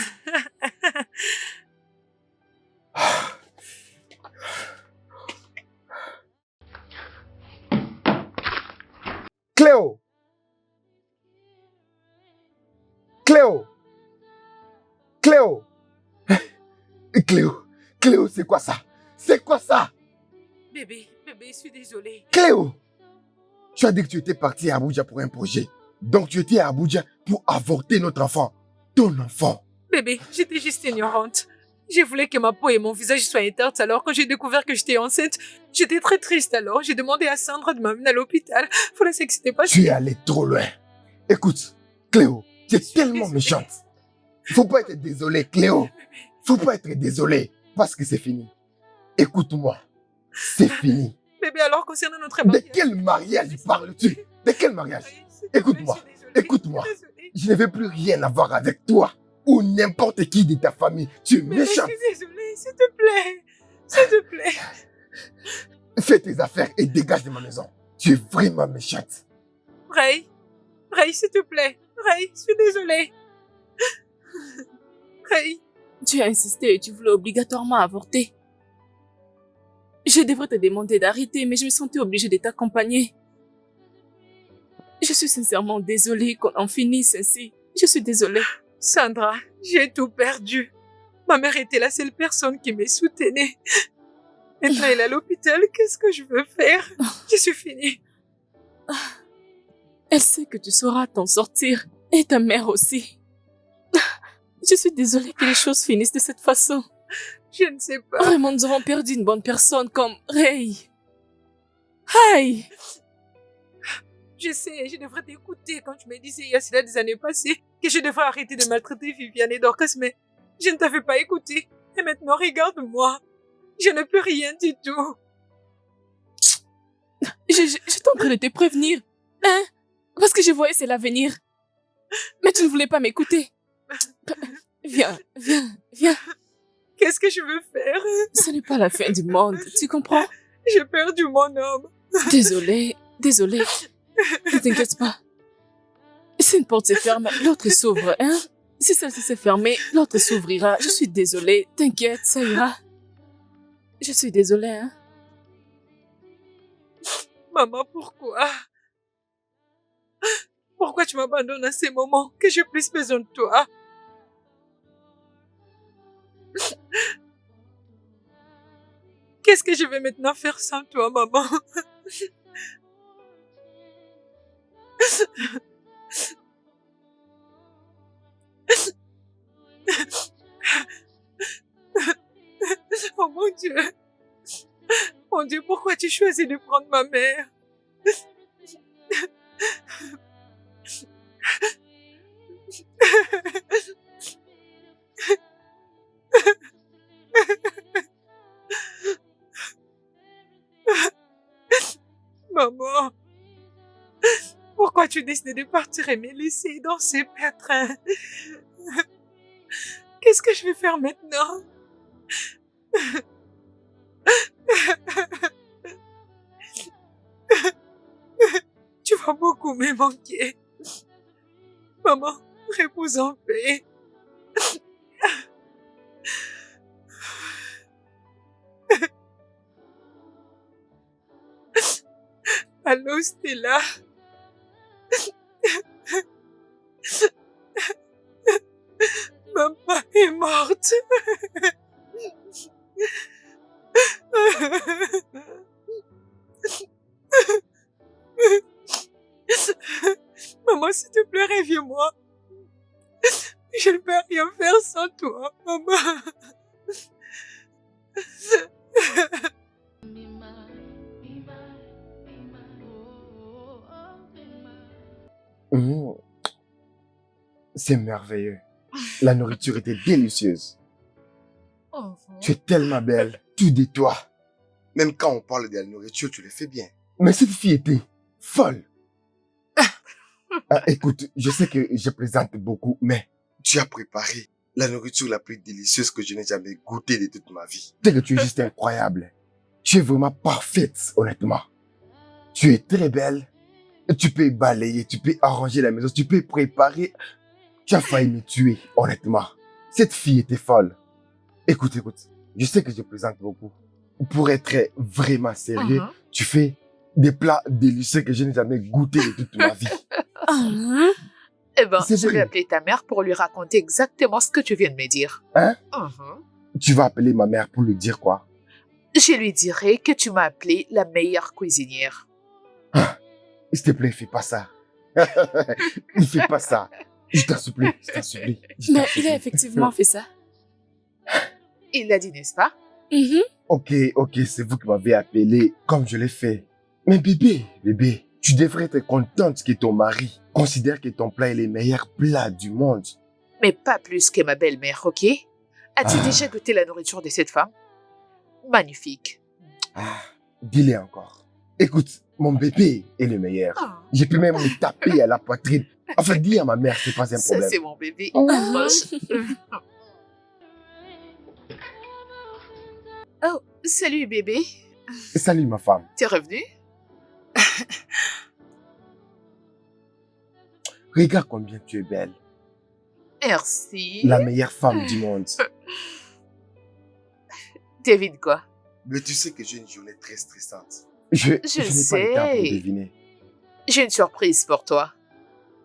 Cléo! Cléo! Cléo! Cléo, c'est quoi ça? C'est quoi ça? Bébé, je suis désolée. Cléo! Tu as dit que tu étais partie à Abuja pour un projet. Donc tu étais à Abuja pour avorter notre enfant. Ton enfant. Bébé, j'étais juste ignorante. Je voulais que ma peau et mon visage soient intacts alors quand j'ai découvert que j'étais enceinte. J'étais très triste alors. J'ai demandé à Sandra de m'amener à l'hôpital. Faut laisser que c'était pas Tu es allée trop loin. Écoute, Cléo, tu es tellement méchante. Faut pas être désolé, Cléo. Faut pas être désolé parce que c'est fini. Écoute-moi, c'est fini. Bébé, alors concernant notre De mariage... quel mariage parles-tu? De quel mariage? Écoute-moi, écoute-moi. Je ne veux plus rien avoir avec toi ou n'importe qui de ta famille. Tu es Bébé, méchante. je suis désolée, s'il te plaît. S'il te plaît. Fais tes affaires et dégage de ma maison. Tu es vraiment méchante. Ray, s'il te plaît. Ray, je suis désolée. Ray, Tu as insisté et tu voulais obligatoirement avorter. Je devrais te demander d'arrêter, mais je me sentais obligée de t'accompagner. Je suis sincèrement désolée qu'on en finisse ainsi. Je suis désolée. Sandra, j'ai tout perdu. Ma mère était la seule personne qui me soutenait. Maintenant, elle est à l'hôpital. Qu'est-ce que je veux faire? Je suis finie. Elle sait que tu sauras t'en sortir. Et ta mère aussi. Je suis désolée que les choses finissent de cette façon. Je ne sais pas. Vraiment, nous avons perdu une bonne personne comme Ray. Aïe! Je sais, je devrais t'écouter quand tu me disais il y a cela des années passées que je devrais arrêter de maltraiter Viviane et Dorcas, mais je ne t'avais pas écouté. Et maintenant, regarde-moi. Je ne peux rien du tout. J'étais en train de te prévenir. Hein? Parce que je voyais c'est l'avenir. Mais tu ne voulais pas m'écouter. Viens. Qu'est-ce que je veux faire? Ce n'est pas la fin du monde, tu comprends? J'ai perdu mon homme. Désolée. Ne t'inquiète pas. Si une porte se ferme, l'autre s'ouvre, hein? Si celle-ci s'est fermée, l'autre s'ouvrira. Je suis désolée. T'inquiète, ça ira. Je suis désolée, hein? Maman, pourquoi? Pourquoi tu m'abandonnes à ces moments que j'ai plus besoin de toi? Qu'est-ce que je vais maintenant faire sans toi, maman? Oh mon Dieu! Mon Dieu, pourquoi tu choisis de prendre ma mère? Maman, pourquoi tu décides de partir et me laisser dans ces pétrins? Qu'est-ce que je vais faire maintenant? Tu vas beaucoup me manquer. Maman, repose en paix. Allô, Stella? Maman est morte. Maman, s'il te plaît, reviens-moi. Je ne peux rien faire sans toi, maman. C'est merveilleux. La nourriture était délicieuse. Tu es tellement belle, tout de toi. Même quand on parle de la nourriture, tu le fais bien. Mais cette fille était folle. Écoute, je sais que je plaisante beaucoup, mais Tu as préparé la nourriture la plus délicieuse que je n'ai jamais goûtée de toute ma vie. tu sais que tu es juste incroyable. Tu es vraiment parfaite, honnêtement. Tu es très belle. Tu peux balayer, tu peux arranger la maison, tu peux préparer. Tu as failli me tuer, honnêtement. Cette fille était folle. Écoute, je sais que je plaisante beaucoup. Pour être vraiment sérieux, tu fais des plats délicieux que je n'ai jamais goûté de toute ma vie. Eh ben, C'est je vais vrai. appeler ta mère pour lui raconter exactement ce que tu viens de me dire. Hein? Mhm. Tu vas appeler ma mère pour lui dire quoi? Je lui dirai que tu m'as appelée la meilleure cuisinière. S'il te plaît, fais pas ça. Ne fais pas ça. Je t'en supplie, je t'en supplie. je t'en Mais il supplie. a effectivement fait ça. Il l'a dit, n'est-ce pas? Mhm. Ok, c'est vous qui m'avez appelé comme je l'ai fait. Mais bébé, tu devrais être contente que ton mari considère que ton plat est le meilleur plat du monde. Mais pas plus que ma belle-mère, ok? As-tu Ah. déjà goûté la nourriture de cette femme? Magnifique. Dis-le encore. Écoute, mon bébé est le meilleur. Ah, Je peux même me taper à la poitrine. Enfin, dis à ma mère, c'est pas un ça, problème. c'est mon bébé. Oh, salut bébé. Salut ma femme. T'es revenu? Regarde combien tu es belle. Merci. La meilleure femme du monde. Devine quoi? Mais tu sais que j'ai une journée très stressante. Je n'ai Je pas le temps pour sais. deviner. J'ai une surprise pour toi.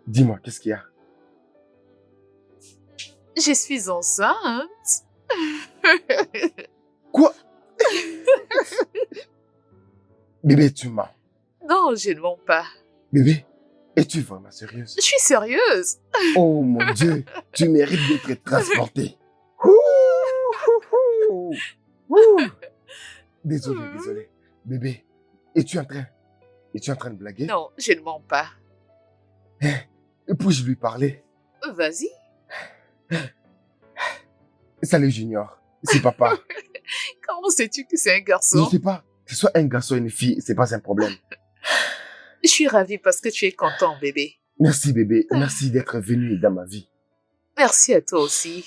Dis-moi, qu'est-ce qu'il y a? Je suis enceinte. Quoi? Bébé, tu mens. Non, je ne mens pas. Bébé, es-tu vraiment sérieuse? Je suis sérieuse. Oh mon Dieu, tu mérites d'être transporté. Désolé. Bébé, es-tu en train de blaguer? Non, je ne mens pas. Puis-je lui parler? Vas-y. Salut Junior, c'est papa. Comment sais-tu que c'est un Je garçon? sais pas, que ce soit un garçon ou une fille, c'est pas un problème. Je suis ravie parce que tu es content, bébé. Merci bébé, merci d'être venu dans ma vie. Merci à toi aussi.